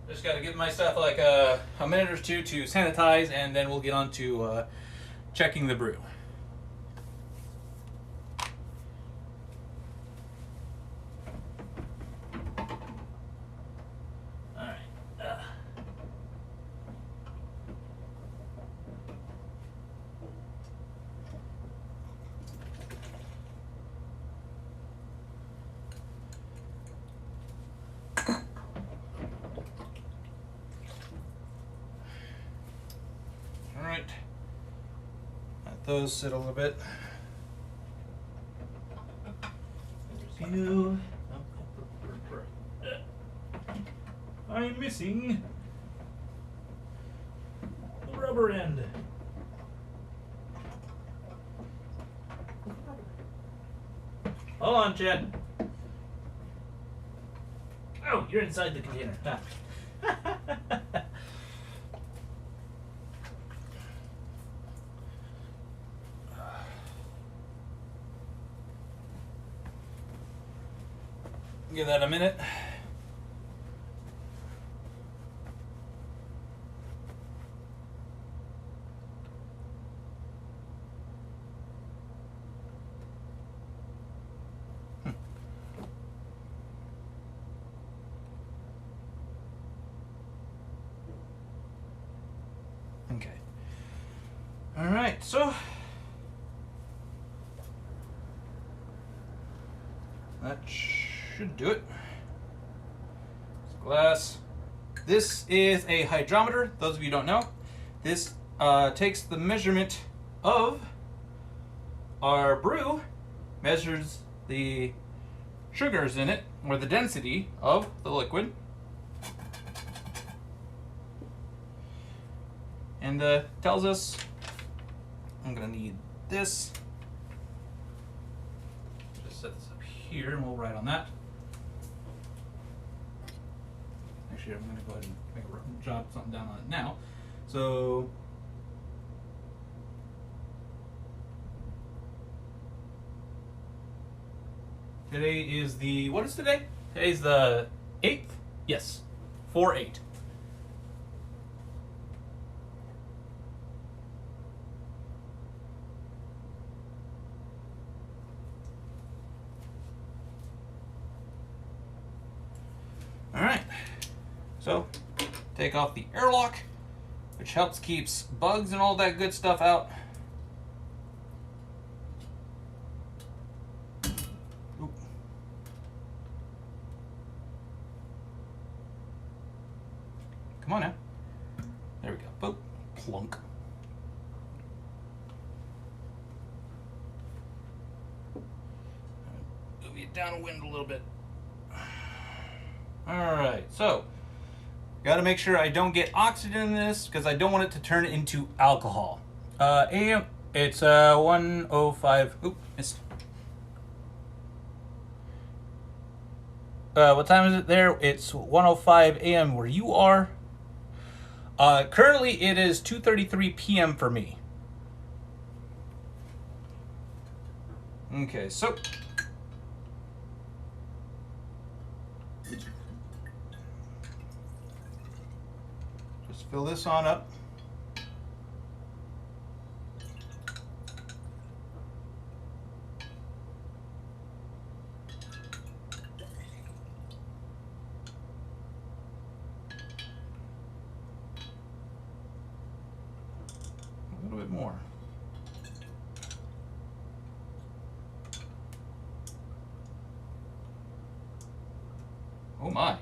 Speaker 1: Just got to give my stuff like a minute or two to sanitize, and then we'll get on to checking the brew. Alright, let those sit a little bit. You. I'm missing the rubber end. Hold on, Chad. Oh, you're inside the container. Ah. Give that a minute. right, so that should do it. Glass. This is a hydrometer. Those of you who don't know, this takes the measurement of our brew, measures the sugars in it, or the density of the liquid, and tells us, I'm going to need this. Just set this up here and we'll write on that. Actually, I'm going to go ahead and jot something down on it now. So today is the, what is today? Today's the 8th? Yes, 4/8. All right, so take off the airlock, which helps keeps bugs and all that good stuff out. Oop. Come on now. There we go. Boop. Plunk. Move it downwind a little bit. Alright, so got to make sure I don't get oxygen in this because I don't want it to turn into alcohol. AM, it's 1:05. Oop, missed. What time is it there? It's 1:05 a.m. where you are. Currently, it is 2:33 p.m. for me. Okay, so just fill this on up. A little bit more. Oh my.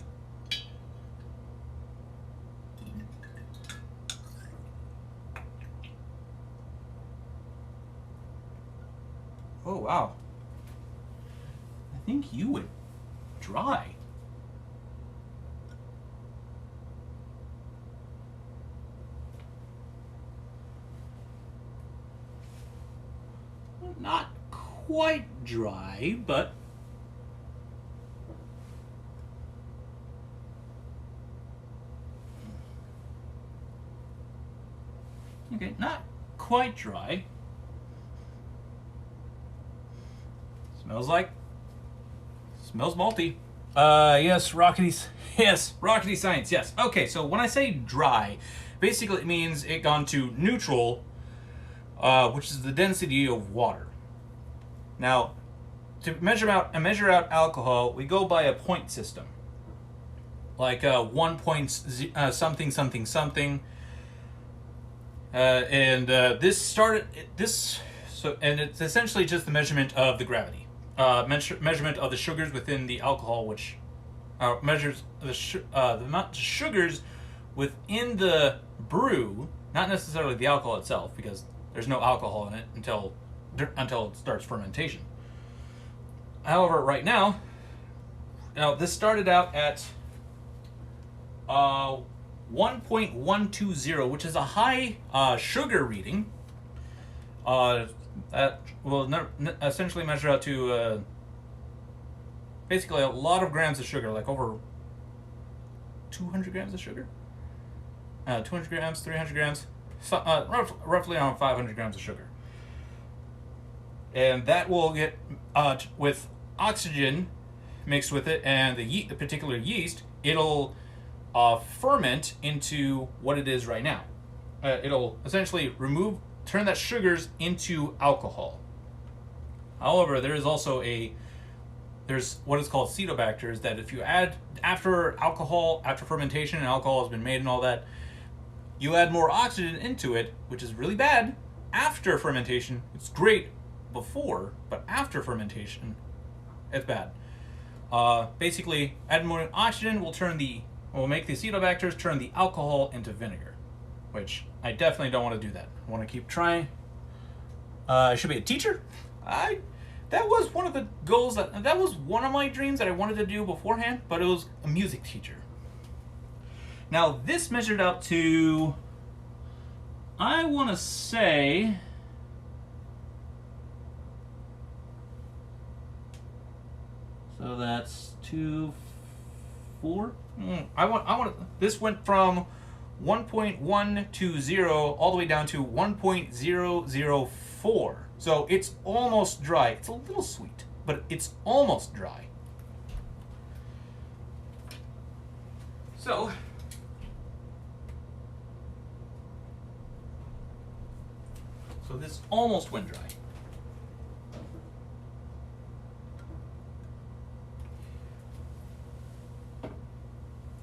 Speaker 1: Oh wow. I think you would dry. Not quite dry, but okay, not quite dry. Smells malty. Yes, rockety science, yes. Okay, so when I say dry, basically it means it gone to neutral, which is the density of water. Now, to measure out alcohol, we go by a point system. Like 1 point something something something. And it's essentially just the measurement of the gravity. Measurement of the sugars within the alcohol, which measures the amount of sugars within the brew, not necessarily the alcohol itself, because there's no alcohol in it until it starts fermentation. However, right now this started out at 1.120, which is a high sugar reading. That will essentially measure out to basically a lot of grams of sugar, like over 200 grams of sugar. 200 grams, 300 grams, roughly around 500 grams of sugar. And that will get, with oxygen mixed with it and the particular yeast, it'll ferment into what it is right now. It'll essentially turn that sugars into alcohol. However, there is also there's what is called acetobacters that if you add after fermentation and alcohol has been made and all that, you add more oxygen into it, which is really bad after fermentation, it's great before, but after fermentation, it's bad. Basically, adding more oxygen will make the acetobacters turn the alcohol into vinegar, which I definitely don't want to do that. I want to keep trying. I should be a teacher. That was one of the goals that was one of my dreams that I wanted to do beforehand, but it was a music teacher. Now this measured out to, I want to say, so that's 2, 4. This went from 1.120 all the way down to 1.004. So it's almost dry. It's a little sweet, but it's almost dry. So this almost went dry.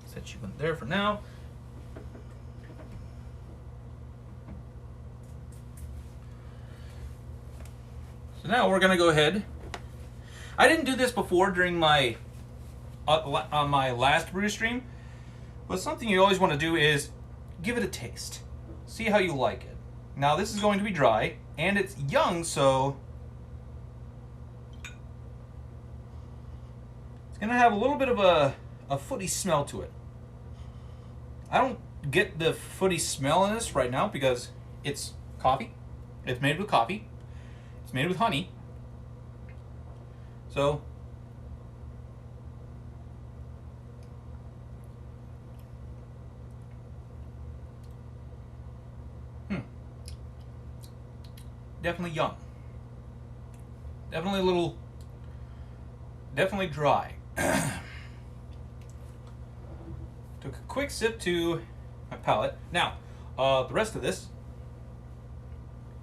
Speaker 1: Set you in there for now. So now we're gonna go ahead. I didn't do this before during my on my last brew stream, but something you always want to do is give it a taste. See how you like it. Now this is going to be dry, and it's young, so it's gonna have a little bit of a footy smell to it. I don't get the footy smell in this right now because it's coffee. It's made with coffee. It's made with honey. So definitely young. Definitely a little, definitely dry. Took a quick sip to my palate. Now, the rest of this,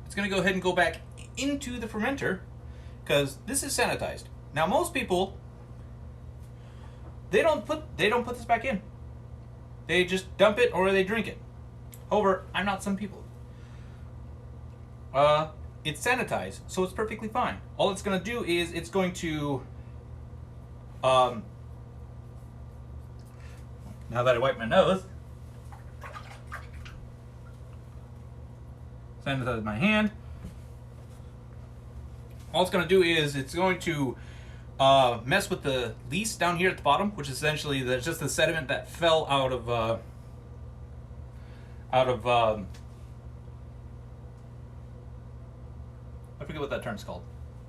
Speaker 1: it's gonna go ahead and go back into the fermenter because this is sanitized. Now, most people, they don't put this back in. They just dump it or they drink it. However, I'm not some people. It's sanitized, so it's perfectly fine. All it's going to do is it's going to, now that I wipe my nose, sanitize my hand. All it's going to do is it's going to mess with the lees down here at the bottom, which is essentially just the sediment that fell out of I forget what that term's called.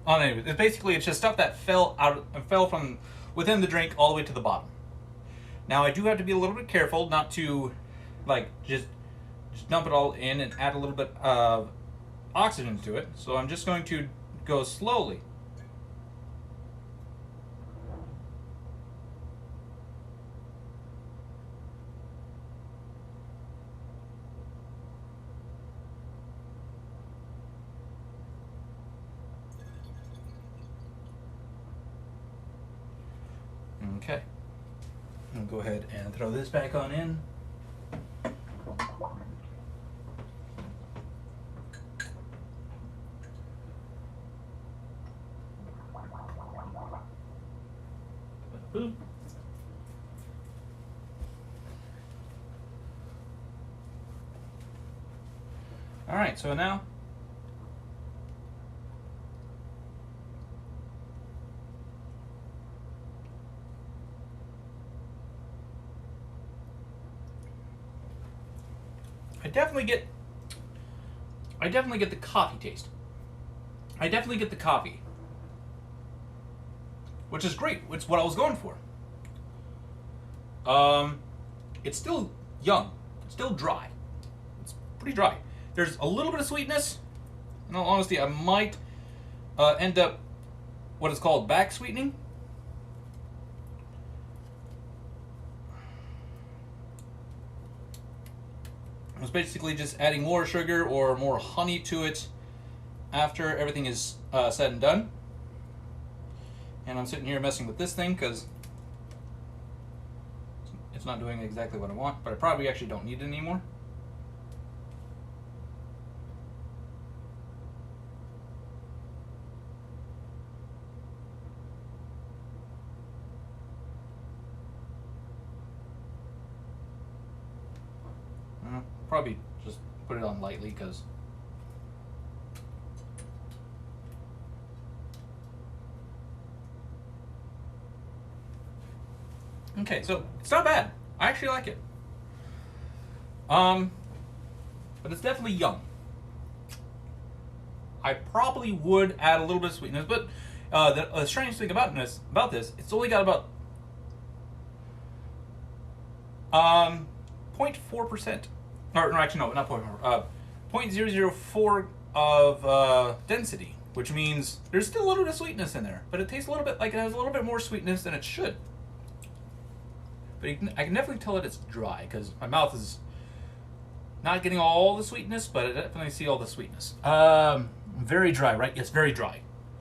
Speaker 1: Anyway, it's just stuff that fell from within the drink all the way to the bottom. Now I do have to be a little bit careful not to just dump it all in and add a little bit of oxygen to it. So I'm just going to go slowly. Okay, I'll go ahead and throw this back on in. Boop. All right, so now I definitely get the coffee taste. I definitely get the coffee, which is great. It's what I was going for. It's still young. It's still dry. It's pretty dry. There's a little bit of sweetness. In all honesty, I might end up what is called back sweetening. It's basically just adding more sugar or more honey to it after everything is said and done. And I'm sitting here messing with this thing because it's not doing exactly what I want, but I probably actually don't need it anymore. probably just put it on lightly because. Okay, so it's not bad. I actually like it. But it's definitely young. I probably would add a little bit of sweetness, but the strange thing about this, it's only got about 0.4%. Or no, actually no, not 0.4. 0.004 of density, which means there's still a little bit of sweetness in there, but it tastes a little bit like it has a little bit more sweetness than it should. But I can definitely tell that it's dry because my mouth is not getting all the sweetness, but I definitely see all the sweetness. Very dry, right? Yes, very dry.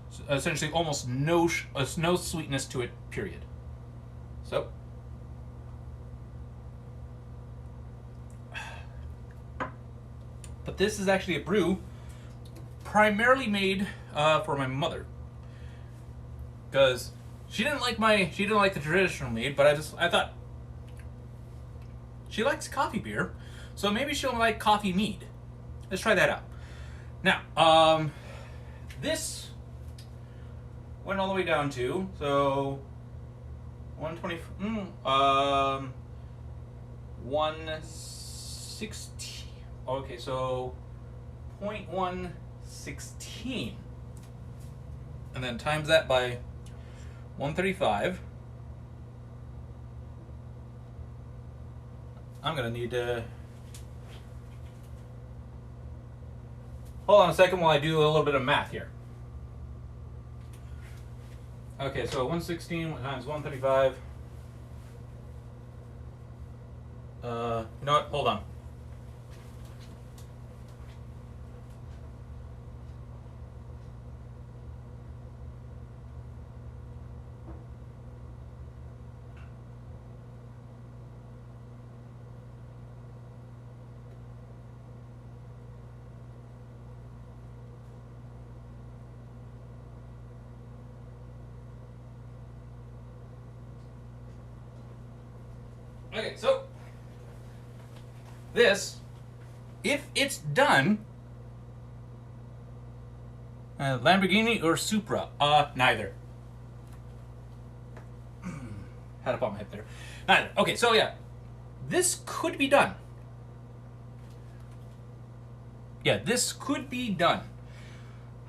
Speaker 1: So essentially, almost no sweetness to it. Period. So, but this is actually a brew primarily made for my mother because she didn't like the traditional mead, but I thought she likes coffee beer, so maybe she'll like coffee mead. Let's try that out. Now, this went all the way down to 120, 160. Okay, so 0.116, and then times that by 135. I'm gonna need to hold on a second while I do a little bit of math here. Okay, so 116 times 135. You know what? Hold on. Okay, so this, if it's done, Lamborghini or Supra? Neither. Had up on my hip there. Neither. Okay, so yeah, this could be done. Yeah, this could be done.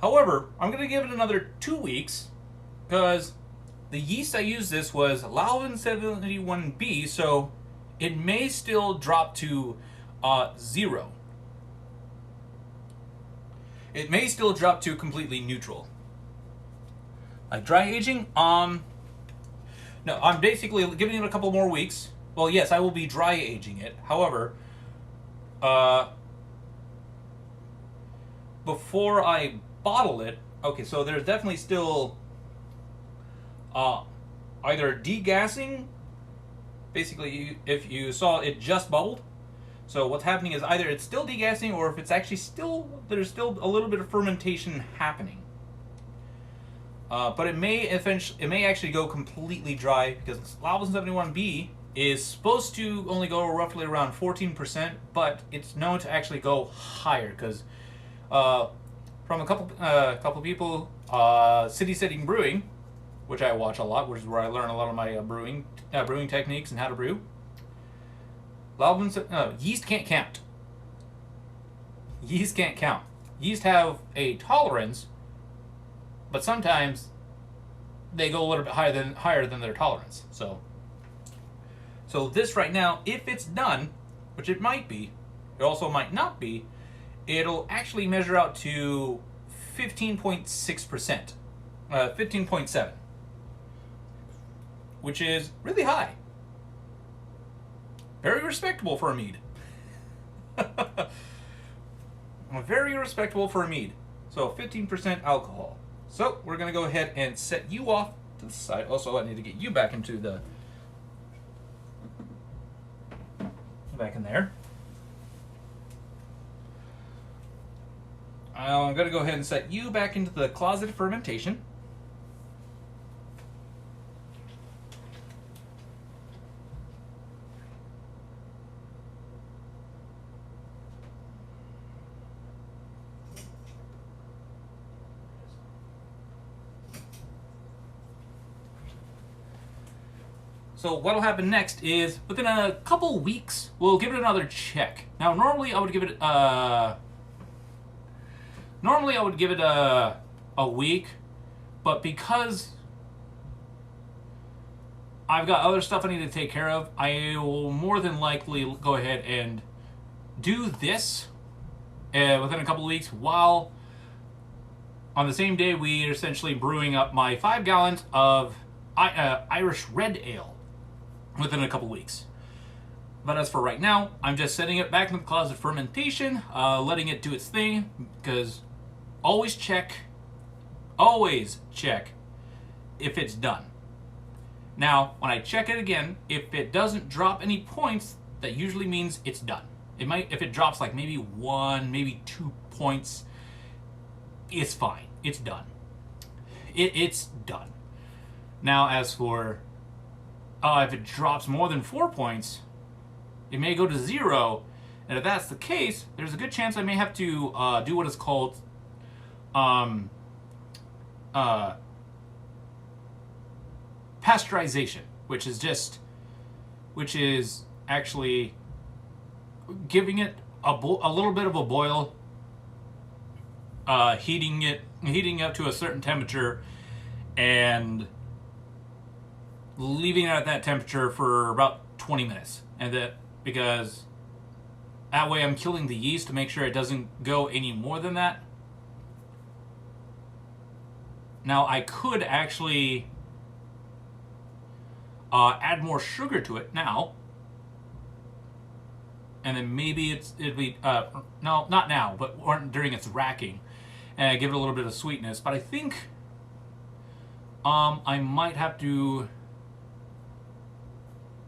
Speaker 1: However, I'm going to give it another 2 weeks because the yeast I used this was Lalvin 71B, so it may still drop to 0. It may still drop to completely neutral. Like dry aging, no, I'm basically giving it a couple more weeks. Well, yes, I will be dry aging it. However, before I bottle it, okay, so there's definitely still either degassing. Basically, if you saw it just bubbled, so what's happening is either it's still degassing, or if it's actually there's still a little bit of fermentation happening. But it may actually go completely dry because Lalvin 71B is supposed to only go roughly around 14%, but it's known to actually go higher because from a couple people, City Setting Brewing, which I watch a lot, which is where I learn a lot of my brewing techniques and how to brew. Yeast can't count. Yeast can't count. Yeast have a tolerance, but sometimes they go a little bit higher than their tolerance. So this right now, if it's done, which it might be, it also might not be, it'll actually measure out to 15.6%, 15.7, which is really high. Very respectable for a mead. Very respectable for a mead. So 15% alcohol. So we're going to go ahead and set you off to the side. Also, I need to get you back into the... back in there. I'm going to go ahead and set you back into the closet fermentation. So what'll happen next is within a couple weeks we'll give it another check. Now normally I would give it a week, but because I've got other stuff I need to take care of, I will more than likely go ahead and do this within a couple of weeks, while on the same day we are essentially brewing up my 5 gallons of Irish red ale within a couple of weeks. But as for right now, I'm just setting it back in the closet of fermentation, letting it do its thing, because always check if it's done. Now, when I check it again, if it doesn't drop any points, that usually means it's done. It might, if it drops like maybe 1, maybe 2 points, it's fine. It's done. It's done. Now, as for if it drops more than 4 points, it may go to 0, and if that's the case, there's a good chance I may have to do what is called pasteurization, which is actually giving it a little bit of a boil, heating up to a certain temperature, and leaving it at that temperature for about 20 minutes. And because that way I'm killing the yeast to make sure it doesn't go any more than that. Now I could actually add more sugar to it now, and then maybe it'd be no, not now, but during its racking, and give it a little bit of sweetness. But I think I might have to.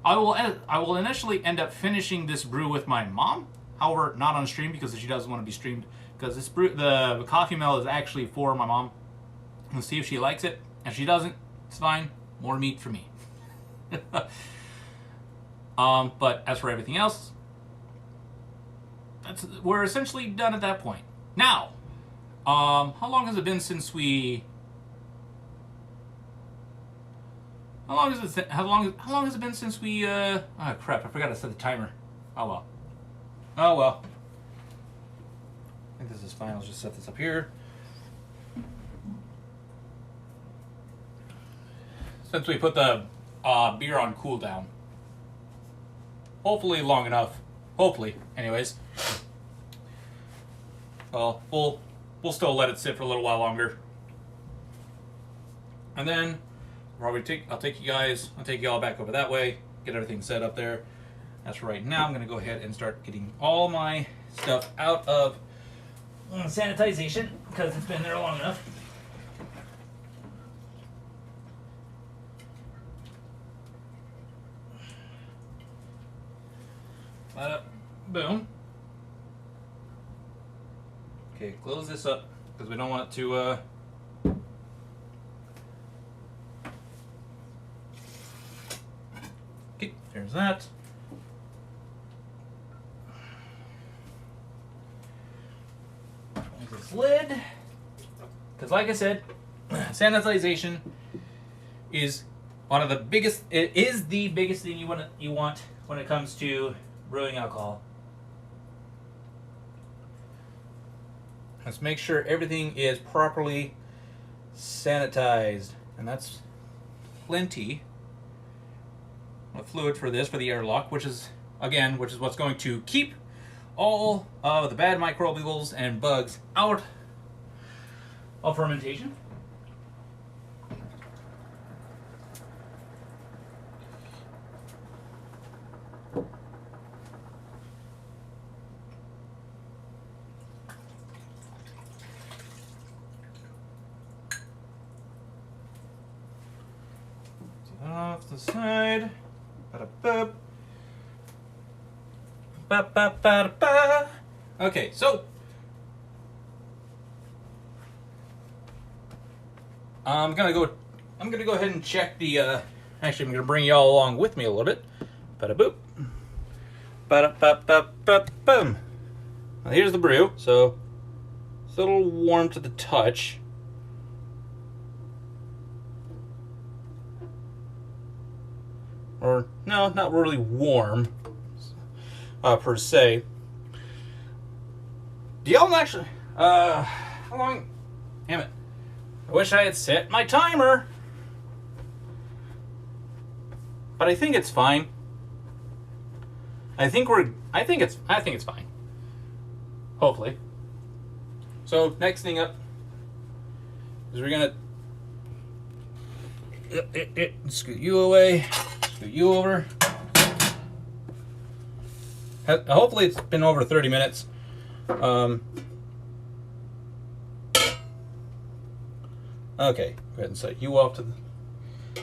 Speaker 1: I will initially end up finishing this brew with my mom. However, not on stream, because she doesn't want to be streamed. Because this brew, the coffee mill, is actually for my mom. We'll see if she likes it. If she doesn't, it's fine. More meat for me. But as for everything else, we're essentially done at that point. Now, how long has it been since we? How long has it been since we? Oh crap! I forgot to set the timer. Oh well. Oh well. I think this is fine. I'll just set this up here. Since we put the beer on cool down. Hopefully long enough. Hopefully, anyways. Well, we'll still let it sit for a little while longer, and then I'll take you all back over that way, get everything set up there. As for right now, I'm going to go ahead and start getting all my stuff out of sanitization, because it's been there long enough. Boom. Okay, close this up, because we don't want it to okay, there's that. Close this lid, because like I said, sanitization is one of the biggest. It is the biggest thing you want when it comes to brewing alcohol. Let's make sure everything is properly sanitized, and that's plenty of fluid for this, for the airlock, which is what's going to keep all of the bad microbials and bugs out of fermentation. Off the side. Ba-da-ba. Ba-ba-ba-da-ba. Okay, so I'm gonna go ahead and check the actually I'm gonna bring y'all along with me a little bit. Ba-da-boop. Ba-da-ba-ba-ba-boom. Now here's the brew. So it's a little warm to the touch. or no, not really warm per se. Do y'all actually, how long, damn it, I wish I had set my timer, but I think it's fine. I think it's fine. Hopefully. So next thing up is we're gonna scoot you away, scoot you over. Hopefully it's been over 30 minutes. Okay, go ahead and set you off to the,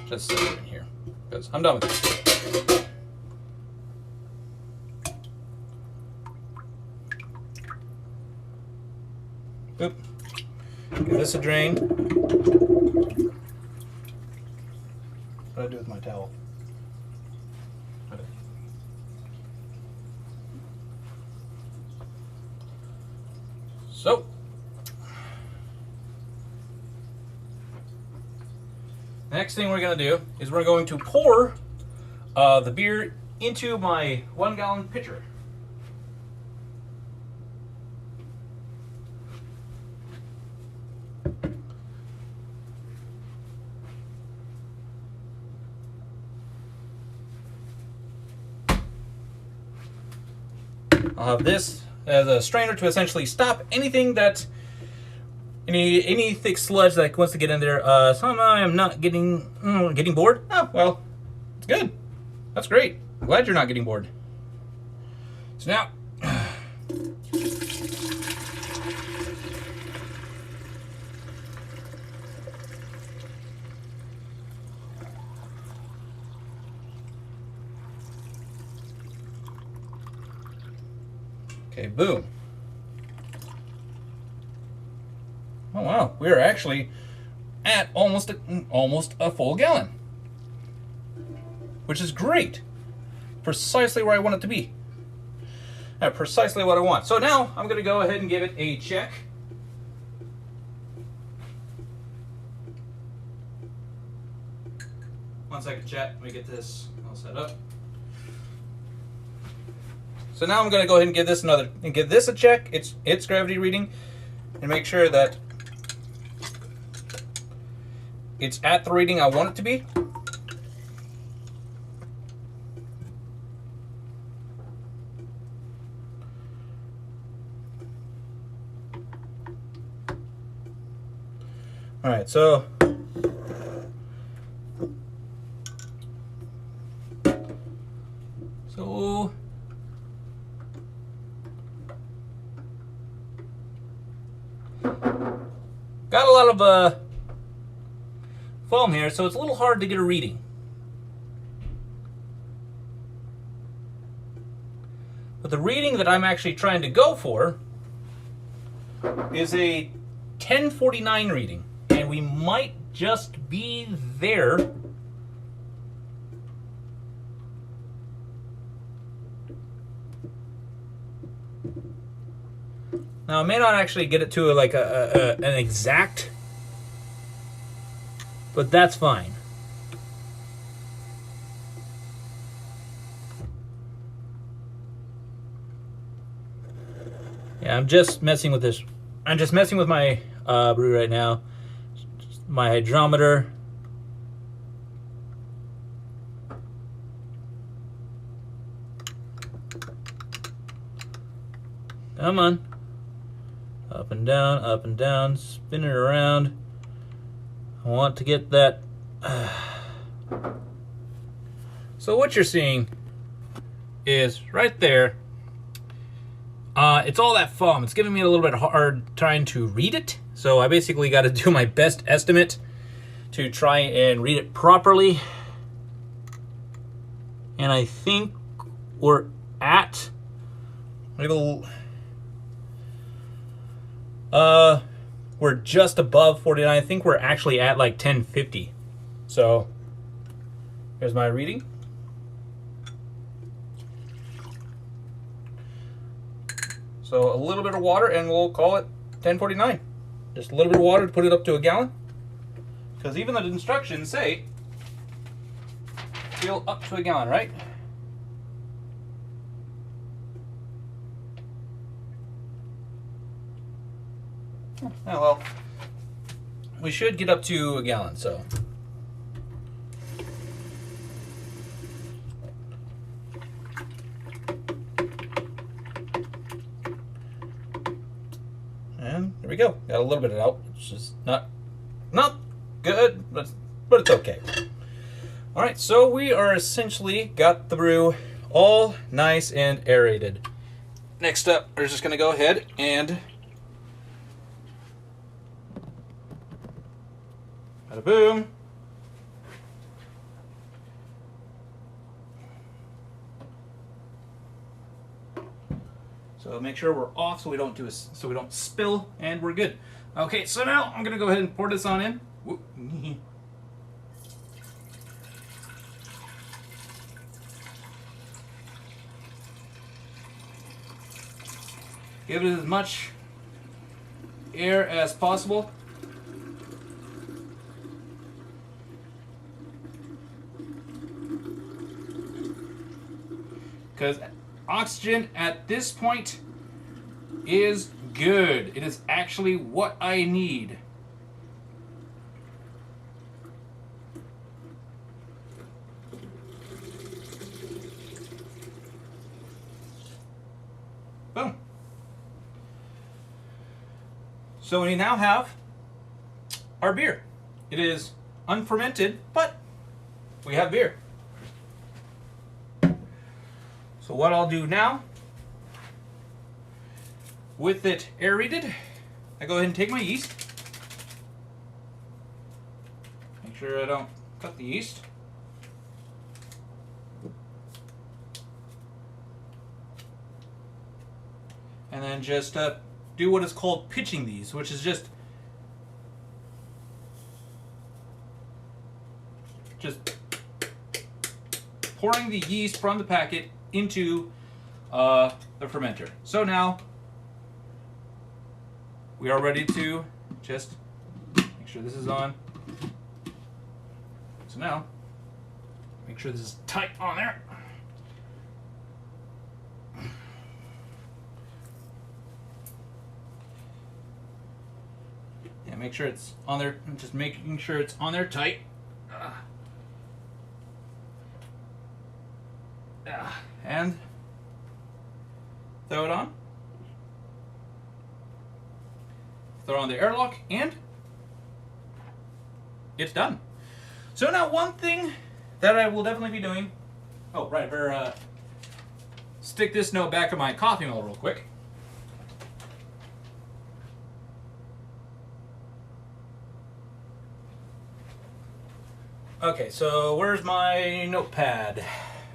Speaker 1: just set it in here because I'm done with this. Oop. Give this a drain. What do I do with my towel? Okay. So, next thing we're going to do is we're going to pour the beer into my 1 gallon pitcher. I'll have this as a strainer to essentially stop anything that any thick sludge that wants to get in there. Somehow I am not getting bored. Oh well, it's good. That's great. I'm glad you're not getting bored. So now, okay, boom. Oh wow, we're actually at almost a full gallon, which is great. Precisely where I want it to be. Precisely what I want. So now I'm going to go ahead and give it a check. One second, chat. Let me get this all set up. So now I'm going to go ahead and give this a check. Its gravity reading, and make sure that it's at the reading I want it to be. All right, so got a lot of foam here, so it's a little hard to get a reading. But the reading that I'm actually trying to go for is a 1049 reading, and we might just be there. Now I may not actually get it to like an exact, but that's fine. Yeah, I'm just messing with this. I'm just messing with my brew right now. My hydrometer. Come on. Up and down, spin it around. I want to get that. So what you're seeing is right there. It's all that foam. It's giving me a little bit hard trying to read it. So I basically got to do my best estimate to try and read it properly. And I think we're at we're just above 49. I think we're actually at like 1050. So here's my reading. So a little bit of water and we'll call it 1049. Just a little bit of water to put it up to a gallon. Because even the instructions say fill up to a gallon, right? Oh, well, we should get up to a gallon, so. And there we go. Got a little bit of it out, which is not good, but it's okay. All right, so we are essentially got the brew all nice and aerated. Next up, we're just gonna go ahead and bada boom. So make sure we're off so we don't spill, and we're good. Okay, so now I'm gonna go ahead and pour this on in. Whoop. Give it as much air as possible. Because oxygen at this point is good. It is actually what I need. Boom. So we now have our beer. It is unfermented, but we have beer. So what I'll do now, with it aerated, I go ahead and take my yeast. Make sure I don't cut the yeast. And then just do what is called pitching these, which is just pouring the yeast from the packet into the fermenter. So now we are ready to just make sure this is on. So now make sure this is tight on there. Yeah, make sure it's on there. Just making sure it's on there tight. And throw it on. Throw on the airlock, and it's done. So now one thing that I will definitely be doing. Oh, right, I better stick this note back in my coffee mill real quick. Okay, so where's my notepad?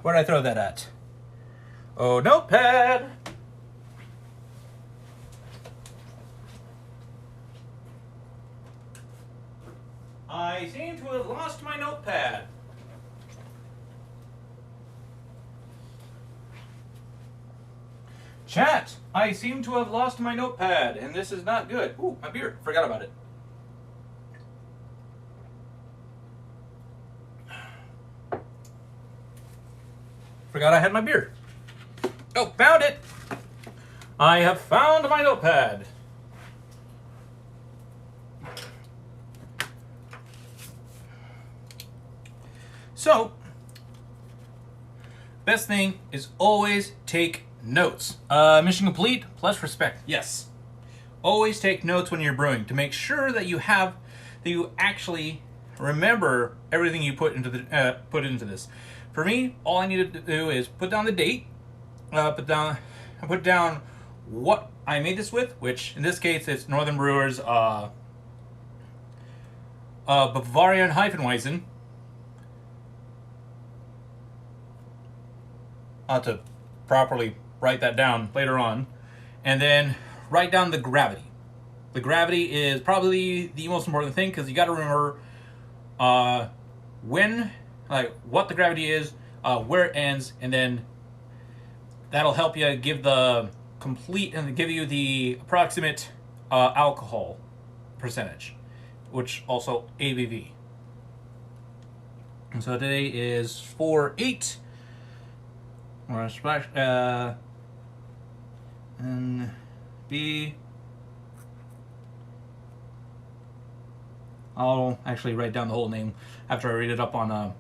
Speaker 1: Where did I throw that at? Oh, notepad! I seem to have lost my notepad. Chat, I seem to have lost my notepad, and this is not good. Ooh, my beer. Forgot about it. Forgot I had my beer. Oh, found it! I have found my notepad. So, best thing is always take notes. Mission complete plus respect. Yes. Always take notes when you're brewing to make sure that you actually remember everything you put into this. For me, all I needed to do is put down the date, put down what I made this with, which in this case it's Northern Brewers Bavarian Hefeweizen. I'll have to properly write that down later on, and then write down the gravity. The gravity is probably the most important thing because you got to remember what the gravity is, where it ends, and then that'll help you give the complete and give you the approximate alcohol percentage, which also ABV. And so today is 4/8. Or splash and B. I'll actually write down the whole name after I read it up on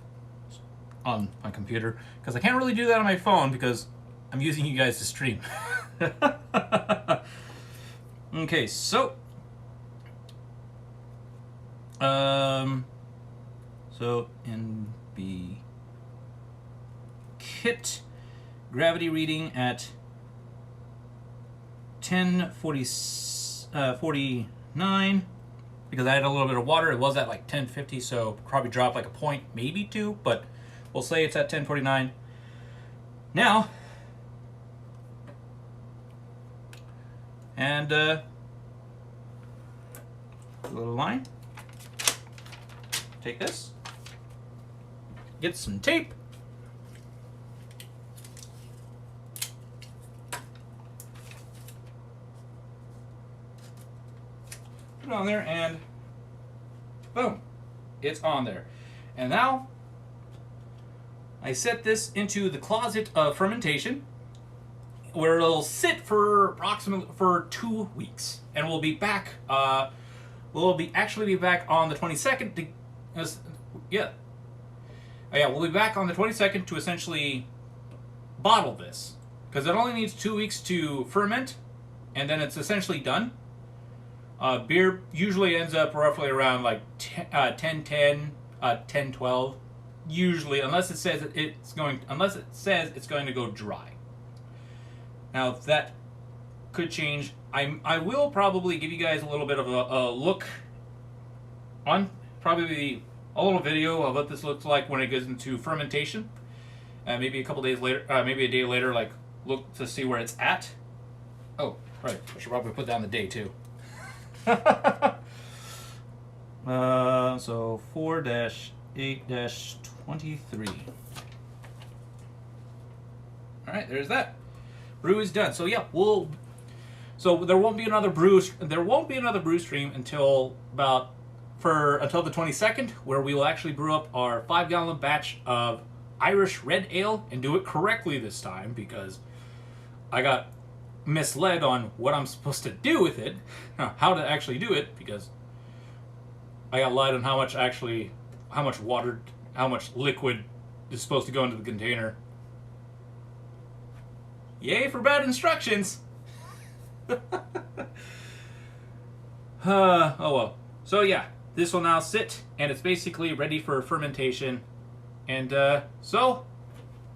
Speaker 1: my computer, because I can't really do that on my phone because I'm using you guys to stream. Okay, so NB kit gravity reading at 10:49. Because I had a little bit of water, it was at like 10:50, so probably dropped like a point, maybe 2, but we'll say it's at 10:49. Now, and a little line. Take this, get some tape. Put it on there and boom, it's on there. And now I set this into the closet of fermentation, where it'll sit for approximately 2 weeks, and we'll be back. We'll actually be back on the 22nd. We'll be back on the 22nd to essentially bottle this, because it only needs 2 weeks to ferment, and then it's essentially done. Beer usually ends up roughly around like 10-12, usually, unless it says it's going to go dry. Now that could change. I will probably give you guys a little bit of a look on probably a little video of what this looks like when it goes into fermentation. Maybe a couple days later, maybe a day later, like look to see where it's at. Oh, right. I should probably put down the day too. So 4-8-23. All right, there's that. Brew is done. So yeah, so there won't be another brew. There won't be another brew stream until the 22nd, where we will actually brew up our 5-gallon batch of Irish red ale and do it correctly this time, because I got misled on what I'm supposed to do with it, how to actually do it, because I got lied on how much liquid is supposed to go into the container. Yay for bad instructions. Oh well. So yeah, this will now sit, and it's basically ready for fermentation. And so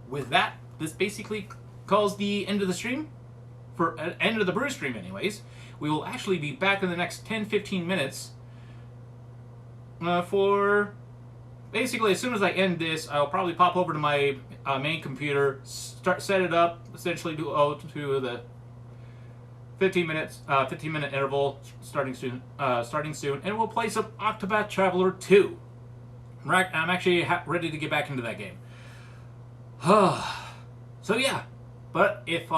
Speaker 1: with that, this basically calls the end of the stream. For end of the brew stream anyways. We will actually be back in the next 10-15 minutes for basically, as soon as I end this, I'll probably pop over to my main computer, set it up, essentially do the 15 minute interval starting soon, and we'll play some Octopath Traveler 2. I'm actually ready to get back into that game. So yeah, but if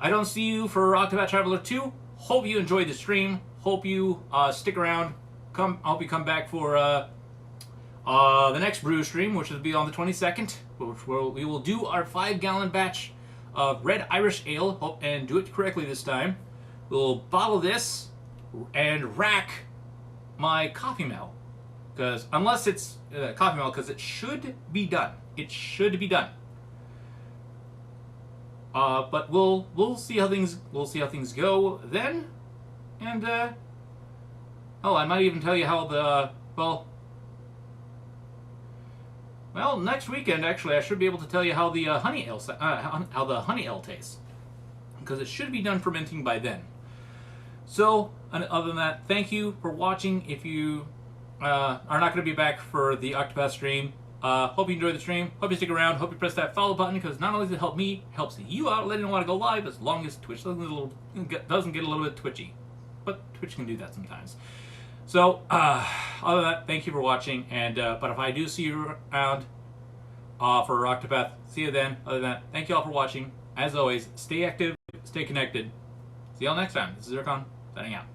Speaker 1: I don't see you for Octopath Traveler 2, hope you enjoyed the stream. Hope you stick around. Hope you come back for the next brew stream, which will be on the 22nd, which we will do our 5-gallon batch of red Irish ale, and do it correctly this time. We'll bottle this and rack my coffee mill, because unless it's coffee mill, because it should be done. It should be done. But we'll see how things go then, and I might even tell you how the next weekend actually I should be able to tell you how the honey ale tastes, because it should be done fermenting by then. So other than that, thank you for watching. If you are not going to be back for the Octopath stream, hope you enjoy the stream. Hope you stick around. Hope you press that follow button, because not only does it help me, it helps you out letting me want to go live, as long as Twitch doesn't get a little bit twitchy. But Twitch can do that sometimes. So, other than that, thank you for watching. And but if I do see you around for Octopath, see you then. Other than that, thank you all for watching. As always, stay active, stay connected. See y'all next time. This is Zircon, signing out.